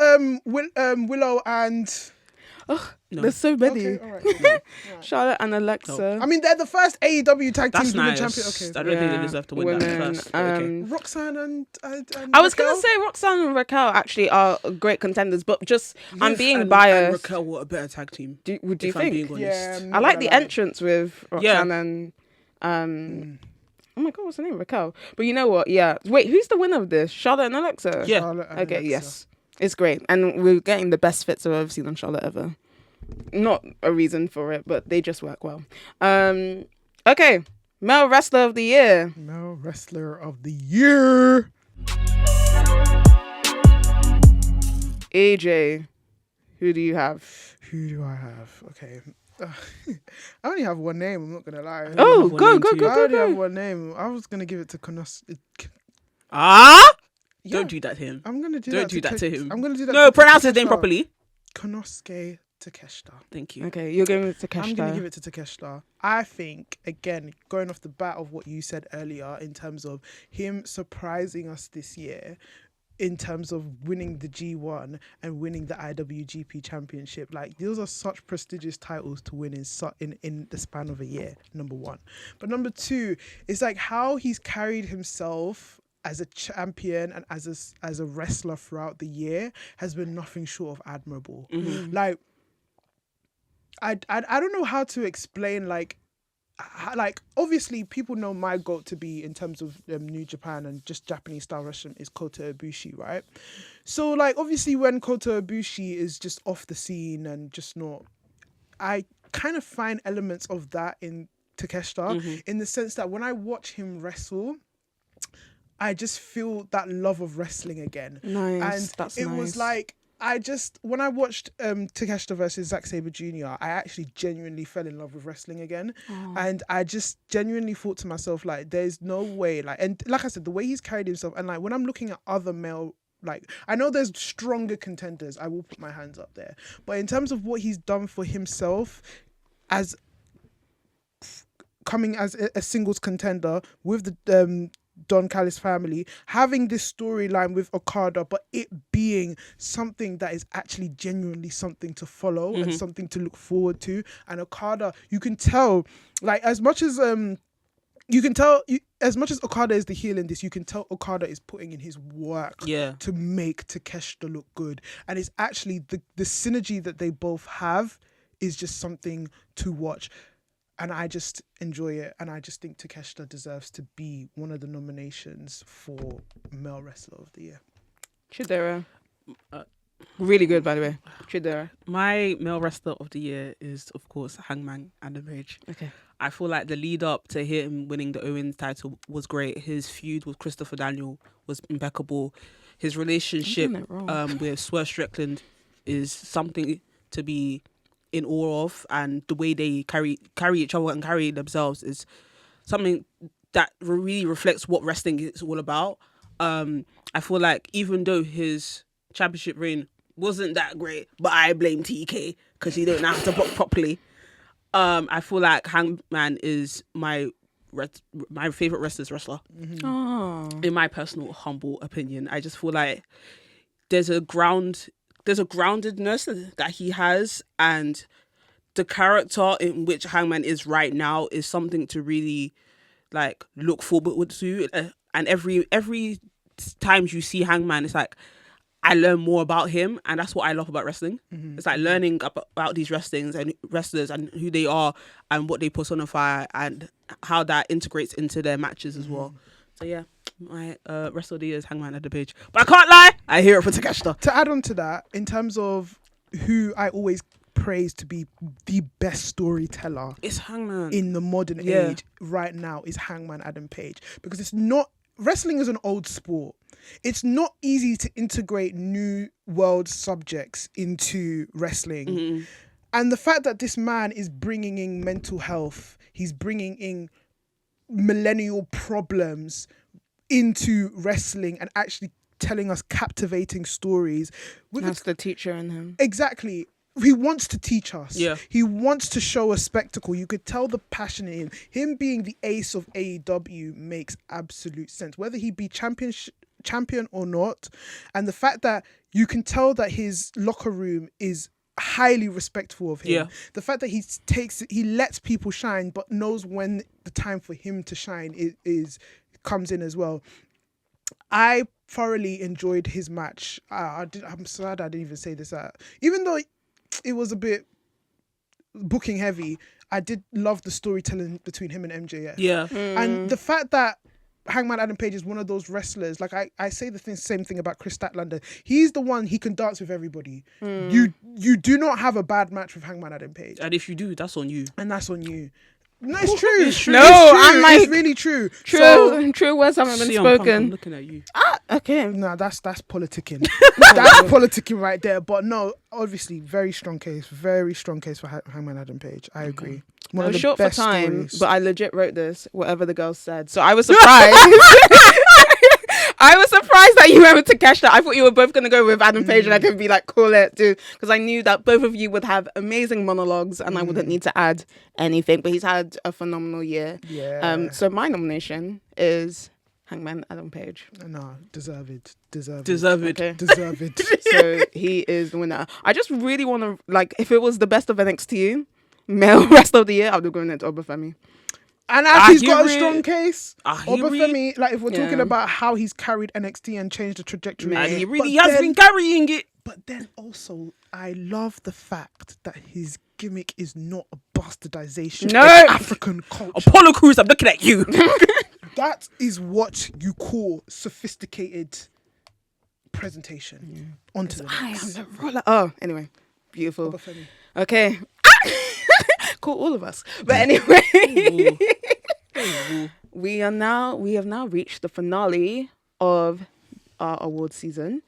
A: Willow and
C: No.
B: There's so many.
A: okay, all right.
B: Charlotte and Alexa.
A: I mean, they're the first AEW tag
C: That's
A: teams women
C: nice.
A: champion.
C: I
A: Okay,
C: don't think they
B: Yeah.
C: deserve to win
B: Women,
C: that first. But okay.
A: Roxanne and
B: I was going
A: Raquel?
B: to say Roxanne and Raquel actually are great contenders, but just, I'm
C: Liv
B: being
C: and
B: biased.
C: Raquel were a better tag team.
B: Do you
C: if I'm
B: think?
C: being honest.
A: Yeah, I'm
B: I
A: not
B: like the
A: gonna lie.
B: entrance with Roxanne and oh my god, what's her name? Raquel. But you know what? Yeah. Wait, who's the winner of this? Charlotte and Alexa?
C: Yeah.
A: Charlotte and
B: Okay,
A: Alexa.
B: yes. It's great. And we're getting the best fits I've ever seen on Charlotte ever. Not a reason for it, but they just work well. Okay. Male Wrestler of the Year.
A: Male Wrestler of the Year.
B: AJ. Who do you have?
A: Who do I have? Okay. I only have one name, I'm not going to lie.
B: Oh,
C: have one
B: go,
C: name
B: go,
C: too.
B: go,
A: I
B: go,
A: only have
B: go.
A: one name. I was going to give it to
C: Ah!
A: Yeah.
C: Don't do that to him.
A: I'm going to do
C: Don't
A: that
C: do that to him.
A: I'm going to do that
C: No,
A: to
C: pronounce his name
A: Takeshita.
C: properly.
A: Konosuke Takeshita.
C: Thank you.
B: Okay, you're giving it to
A: I'm going to
B: Takeshita.
A: give it to Takeshita. I think, again, going off the bat of what you said earlier in terms of him surprising us this year, in terms of winning the G1 and winning the IWGP Championship, like those are such prestigious titles to win in the span of a year, number one. But number two, it's like how he's carried himself as a champion and as a wrestler throughout the year has been nothing short of admirable. Like, I don't know how to explain, like obviously people know my goat to be in terms of New Japan and just Japanese style wrestling is Kota Ibushi, right? So like obviously when Kota Ibushi is just off the scene and just not, I kind of find elements of that in Takeshita in the sense that when I watch him wrestle, I just feel that love of wrestling again.
B: Nice.
A: And
B: That's
A: it
B: nice.
A: was like, when I watched Takeshita versus Zack Sabre Jr., I actually genuinely fell in love with wrestling again. And I just genuinely thought to myself, like, there's no way, like, and like I said, the way he's carried himself, and like when I'm looking at other male, like, I know there's stronger contenders, I will put my hands up there. But in terms of what he's done for himself as coming as a singles contender with the Don Callis family, having this storyline with Okada, but it being something that is actually genuinely something to follow and something to look forward to. And Okada, you can tell, like, as much as Okada is the heel in this, you can tell Okada is putting in his work to make Takeshita look good. And it's actually the synergy that they both have is just something to watch. And I just enjoy it. And I just think Takeshita deserves to be one of the nominations for Male Wrestler of the Year.
B: Chidera. Really good, by the way. Chidera.
C: My male wrestler of the year is, of course, Hangman Adam Page.
B: Okay.
C: I feel like the lead up to him winning the Owens title was great. His feud with Christopher Daniel was impeccable. His relationship
B: I'm doing it wrong.
C: with Swerve Strickland is something to be in awe of, and the way they carry each other and carry themselves is something that really reflects what wrestling is all about. I feel like even though his championship reign wasn't that great, but I blame TK because he didn't know how to book properly. I feel like Hangman is my favorite wrestler.
B: Oh.
C: In my personal humble opinion, I just feel like there's a groundedness that he has, and the character in which Hangman is right now is something to really like look forward to. And every time you see Hangman, it's like I learn more about him, and that's what I love about wrestling. It's like learning about these wrestlers and who they are and what they personify and how that integrates into their matches as well. So yeah, my wrestler of the year is Hangman Adam Page. But I can't lie, I hear it for Takeshita.
A: To add on to that, in terms of who I always praise to be the best storyteller
C: It's Hangman.
A: in the modern age right now is Hangman Adam Page, because it's not, wrestling is an old sport. It's not easy to integrate new world subjects into wrestling. And the fact that this man is bringing in mental health, he's bringing in millennial problems into wrestling and actually telling us captivating stories.
B: That's the teacher in him.
A: Exactly. he wants to teach us.
C: Yeah.
A: He wants to show a spectacle. You could tell the passion in him. Him being the ace of AEW makes absolute sense. Whether he be champion or not, and the fact that you can tell that his locker room is highly respectful of him.
C: Yeah.
A: The fact that he lets people shine, but knows when the time for him to shine comes in as well. I thoroughly enjoyed his match. I'm sad I didn't even say this. Even though it was a bit booking heavy, I did love the storytelling between him and MJF.
C: Yeah.
A: And the fact that Hangman Adam Page is one of those wrestlers, like I say same thing about Chris Statlander. He's the one, he can dance with everybody. You do not have a bad match with Hangman Adam Page.
C: And if you do, that's on you.
A: And that's on you. No, it's true.
C: It's true.
B: No,
A: It's true.
B: I'm like-
A: it's really true.
B: True,
A: So,
B: true words haven't been
C: See, I'm
B: spoken.
C: looking at you.
B: Okay.
A: no, that's politicking. That's politicking right there. But no, obviously, very strong case for Hangman Adam Page. I agree. One
B: I
A: of
B: was
A: the
B: short for
A: best
B: time,
A: stories.
B: but I legit wrote this, whatever the girls said. So I was surprised. I was surprised that you went to catch that. I thought you were both going to go with Adam Page and I could be like, call it, dude. Because I knew that both of you would have amazing monologues and I wouldn't need to add anything. But he's had a phenomenal year.
A: Yeah.
B: So my nomination is Hangman Adam Page.
A: No, deserve it.
B: Okay.
A: Deserve it.
B: So he is the winner. I just really want to, like, if it was the best of NXT, male rest of the year, I would have gone into Obafemi.
A: And as he's got a
C: Ahiri-
A: strong case,
C: Ahiri-
A: Obafemi, like if we're talking
B: Yeah.
A: about how he's carried NXT and changed the trajectory.
C: And he
A: But
C: really has
A: then-
C: been carrying it.
A: But then also, I love the fact that his gimmick is not a bastardization
B: No.
A: of African culture.
C: Apollo Crews, I'm looking at you.
A: That is what you call sophisticated presentation. Onto the
B: I am
A: next.
B: the roller. Oh, anyway. Beautiful.
A: Obafemi.
B: Okay. Cool, all of us. But anyway, we have now reached the finale of our award season.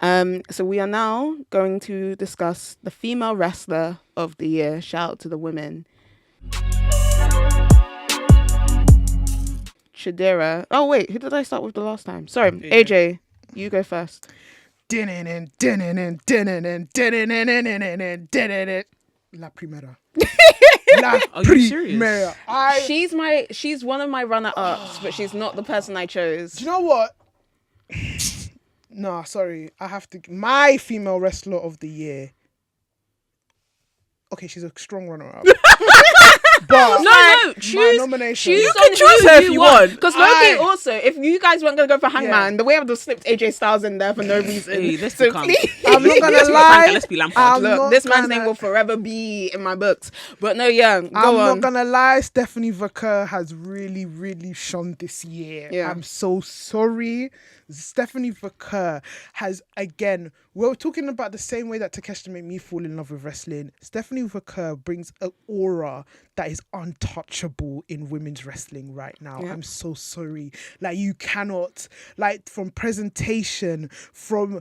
B: So we are now going to discuss the female wrestler of the year. Shout out to the women. Chidera. Oh wait, who did I start with the last time? Sorry, AJ. You go first.
A: La Primera. La
C: Are you serious?
A: Primera.
B: She's one of my runner-ups, but she's not the person I chose.
A: Do you know what? No, sorry. I have to. My female wrestler of the year. Okay, she's a strong runner-up. But
C: No,
A: my
C: choose.
A: nomination.
C: You can choose her if you want.
B: Because
A: I-
B: Loki also, if you guys weren't going to go for Hangman,
A: Yeah.
B: the way I would have slipped AJ Styles in there for no reason.
C: Hey, let's
B: So
C: be calm.
B: please.
A: I'm not gonna
C: Let's be
A: lie.
C: Frank, let's be Lampard.
A: I'm
B: Look,
A: not
B: this man's
A: gonna-
B: name will forever be in my books. But no, yeah, go
A: I'm
B: on.
A: not gonna lie, Stephanie Vaquer has really, really shone this year.
B: Yeah.
A: I'm so sorry. Stephanie Vaquer has, again, we're talking about the same way that Takeshita made me fall in love with wrestling. Stephanie Vaquer brings an aura that is untouchable in women's wrestling right now.
B: Yeah.
A: I'm so sorry. Like, you cannot, like, from presentation, from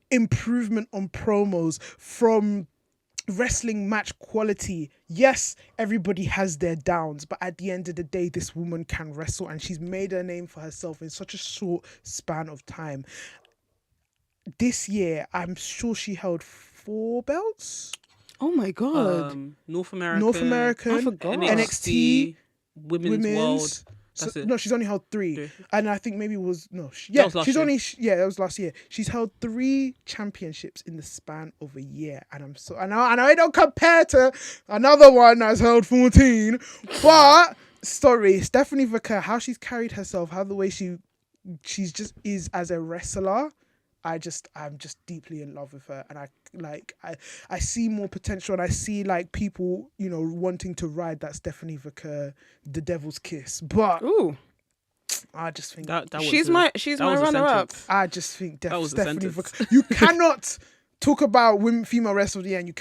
A: improvement on promos, from wrestling match quality. Yes, everybody has their downs, but at the end of the day, this woman can wrestle and she's made a name for herself in such a short span of time. This year, I'm sure she held 4 belts.
B: Oh my God.
C: North American.
A: North American,
B: I forgot.
A: NXT,
C: Women's World.
A: So,
C: That's it.
A: no, she's only held 3.
C: Three.
A: And I think maybe it was, no.
C: That was last
A: she's
C: year.
A: only, that was last year. She's held 3 championships in the span of a year. And I'm so, I know I don't compare to another one that's held 14, but sorry, Stephanie Vaquer, how she's carried herself, how the way she's just is as a wrestler. I'm just deeply in love with her, and I see more potential, and I see like people, wanting to ride that Stephanie Vaquer, the devil's kiss. But
B: Ooh.
A: I just think
C: That was
B: She's
C: a-
B: my
C: that
B: runner
C: was a
B: up.
C: sentence.
A: I just think
C: That was a
A: Stephanie
C: sentence.
A: Vaquer. You cannot talk about female wrestler of the year, and you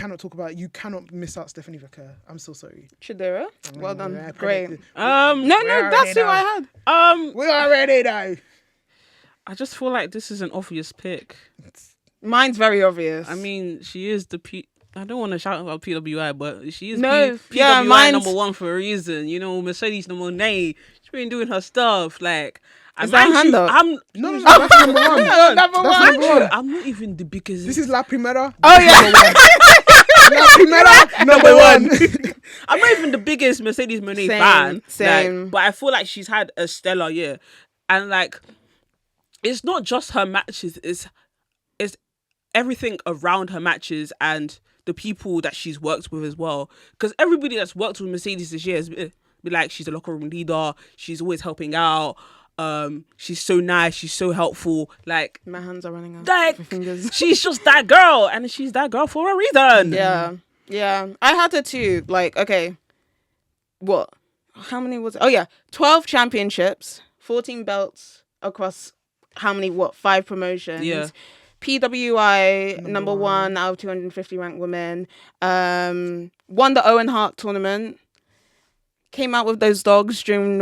A: cannot miss out Stephanie Vaquer. I'm so sorry.
B: Chidera. Well done.
A: I
B: Great.
A: predicted-
B: No, that's who I had.
A: We already know.
C: I just feel like this is an obvious pick.
B: Mine's very obvious.
C: I mean, she is the I don't want to shout about PWI, but she is
B: No,
C: PWI
B: yeah, mine's-
C: #1 for a reason. Mercedes Monet. She's been doing her stuff. Like,
B: Is that
C: mind
B: hand
C: you,
B: up?
A: No, that's number one.
B: Number
A: That's
B: one.
A: number one.
C: I'm not even the biggest.
A: This is La Primera.
B: Oh,
A: This is
B: yeah.
A: number one. La Primera, number one.
C: I'm not even the biggest Mercedes Monet
B: Same,
C: fan.
B: same.
C: Like, but I feel like she's had a stellar year. And like, it's not just her matches, it's everything around her matches and the people that she's worked with as well. Because everybody that's worked with Mercedes this year has been like, she's a locker room leader, she's always helping out, she's so nice, she's so helpful. Like,
B: My hands are running out.
C: like
B: My fingers.
C: she's just that girl, and she's that girl for a reason.
B: Yeah. I had her too. Like, okay, what? How many was it? Oh yeah, 12 championships, 14 belts across how many? What? 5 promotions.
C: Yeah.
B: PWI number one out of 250 ranked women. Won the Owen Hart tournament. Came out with those dogs during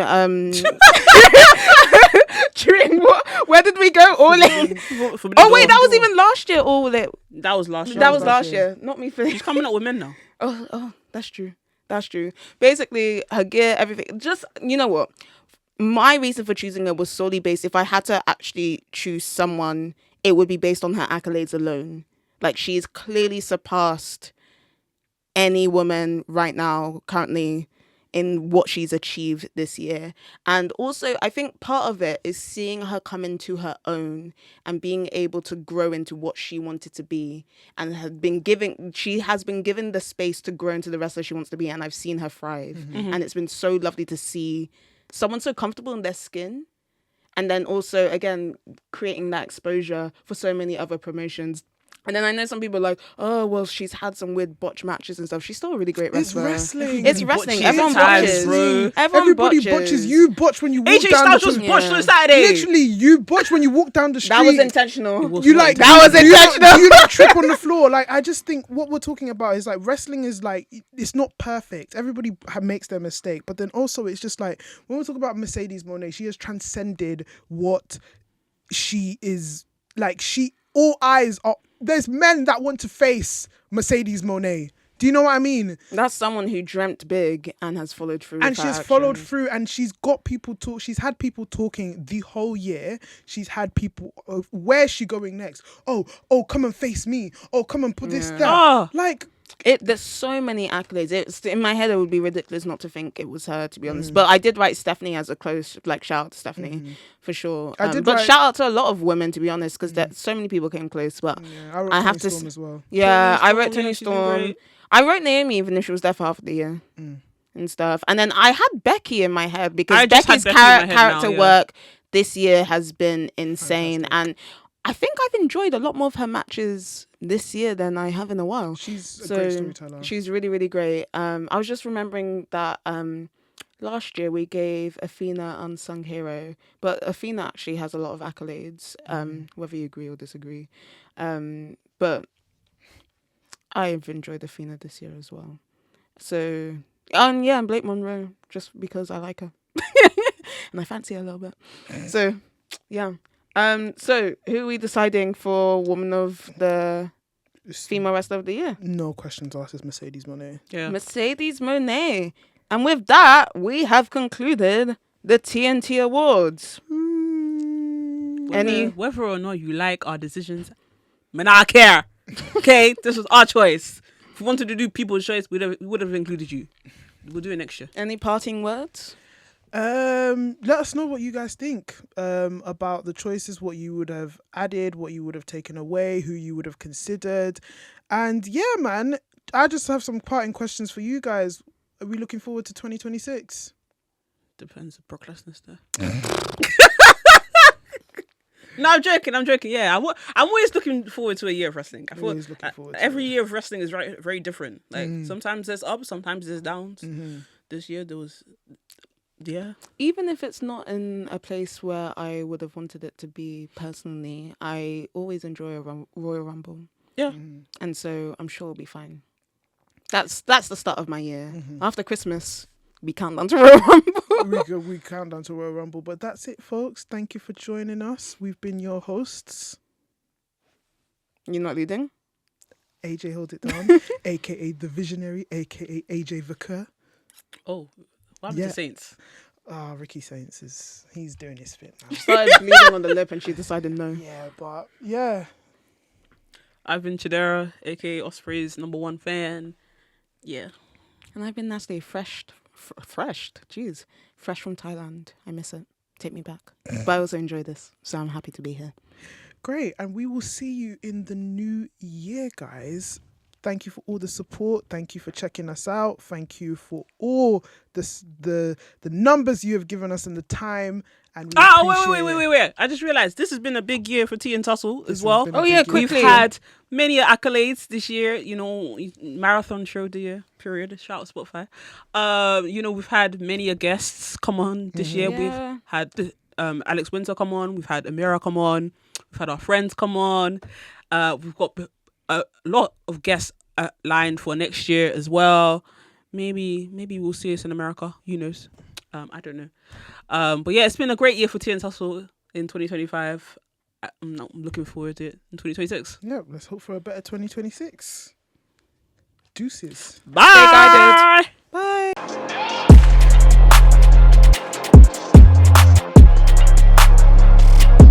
B: during what? Where did we go? All in. Oh wait, that was even last year. All in.
C: That was last year.
B: That was last year. Not me.
C: She's coming up with men now.
B: Oh, that's true. That's true. Basically, her gear, everything. Just, you know what? My reason for choosing her was solely based, if I had to actually choose someone, it would be based on her accolades alone. Like, she's clearly surpassed any woman right now, currently, in what she's achieved this year. And also, I think part of it is seeing her come into her own and being able to grow into what she wanted to be, and she has been given the space to grow into the wrestler she wants to be, and I've seen her thrive. And it's been so lovely to see someone so comfortable in their skin, and then also, again, creating that exposure for so many other promotions. And then I know some people are like, oh, well, she's had some weird botch matches and stuff. She's still a really great wrestler.
A: It's wrestling.
B: It's wrestling.
C: Botches.
B: Everyone
C: Times,
B: botches.
C: bro.
B: Everybody
A: botches. You botch when you walk
C: AJ
A: down
C: Styles
A: the
C: just
A: street.
C: botched on Saturday.
A: Literally, you botch when you walk down the street.
B: That was intentional.
A: You like
B: That was intentional.
A: You like trip on the floor. Like, I just think what we're talking about is like, wrestling is like, it's not perfect. Everybody makes their mistake, but then also it's just like, when we talk about Mercedes Moné, she has transcended what she is. Like, all eyes are. There's men that want to face Mercedes Moné. Do you know what I mean?
B: That's someone who dreamt big and has followed through.
A: And she's followed through, and she's got people talk. She's had people talking the whole year. She's had people. Where's she going next? Oh, come and face me. Oh, come and put this down. Like,
B: there's so many accolades. It's in my head. It would be ridiculous not to think it was her, to be honest. But I did write Stephanie as a close, like, shout out to Stephanie for sure. But shout out to a lot of women, to be honest, because so many people came close. But
A: I have to as well.
B: Yeah, I wrote Tony Storm. I wrote Naomi, even if she was there for half of the year and stuff. And then I had Becky in my head because Becky's character work this year has been insane. Fantastic. And I think I've enjoyed a lot more of her matches this year than I have in a while.
A: She's a great storyteller.
B: She's really, really great. I was just remembering that last year we gave Athena Unsung Hero, but Athena actually has a lot of accolades, whether you agree or disagree. But I've enjoyed Athena this year as well. So, and Blake Monroe, just because I like her. And I fancy her a little bit. So, yeah. So who are we deciding for Woman of the Female Wrestler of the Year?
A: No questions asked. It's Mercedes Moné.
C: Yeah.
B: Mercedes Moné. And with that, we have concluded the TNT Awards.
C: Whether or not you like our decisions, man, I care. Okay, this was our choice. If we wanted to do people's choice, we would have included you. We'll do it next year.
B: Any parting words?
A: Let us know what you guys think about the choices, what you would have added, what you would have taken away, who you would have considered. And yeah, man, I just have some parting questions for you guys. Are we looking forward to 2026?
C: Depends if Brock Lesnar's there. No, I'm joking. Yeah, I'm always looking forward to a year of wrestling. I thought every year of wrestling is very different. Like sometimes there's ups, sometimes there's downs. This year there was,
B: Even if it's not in a place where I would have wanted it to be personally, I always enjoy a Royal Rumble.
C: Yeah,
B: and so I'm sure it'll be fine. That's the start of my year. After Christmas, we count down to Royal Rumble.
A: we count down to Royal Rumble. But that's it, folks. Thank you for joining us. We've been your hosts.
B: You're not leading?
A: AJ Hold It Down, a.k.a. The Visionary, a.k.a. AJ Vakur.
C: Oh, what happened to Saints?
A: Ricky Saints he's doing his bit now.
B: She started bleeding on the lip and she decided no.
A: Yeah, but yeah.
C: I've been Chidera, aka Osprey's #1 fan. Yeah.
B: And I've been Natalie, fresh from Thailand. I miss it. Take me back. But I also enjoy this, so I'm happy to be here.
A: Great. And we will see you in the new year, guys. Thank you for all the support. Thank you for checking us out. Thank you for all the numbers you have given us and the time. And we appreciate
C: Wait. I just realized this has been a big year for Tea and Tussle as well.
A: been a
B: Oh, yeah,
A: big year.
C: We've
B: quickly.
C: had many accolades this year, marathon show of the year, period. Shout out Spotify. We've had many guests come on this year.
B: Yeah.
C: We've had Alex Winter come on. We've had Amira come on. We've had our friends come on. We've got a lot of guests lined for next year as well. Maybe we'll see us in America. Who knows? I don't know. But yeah, it's been a great year for Tea and Tussle in 2025. I'm looking forward to it in 2026.
A: Yeah, let's hope for a better 2026. Deuces.
C: Bye.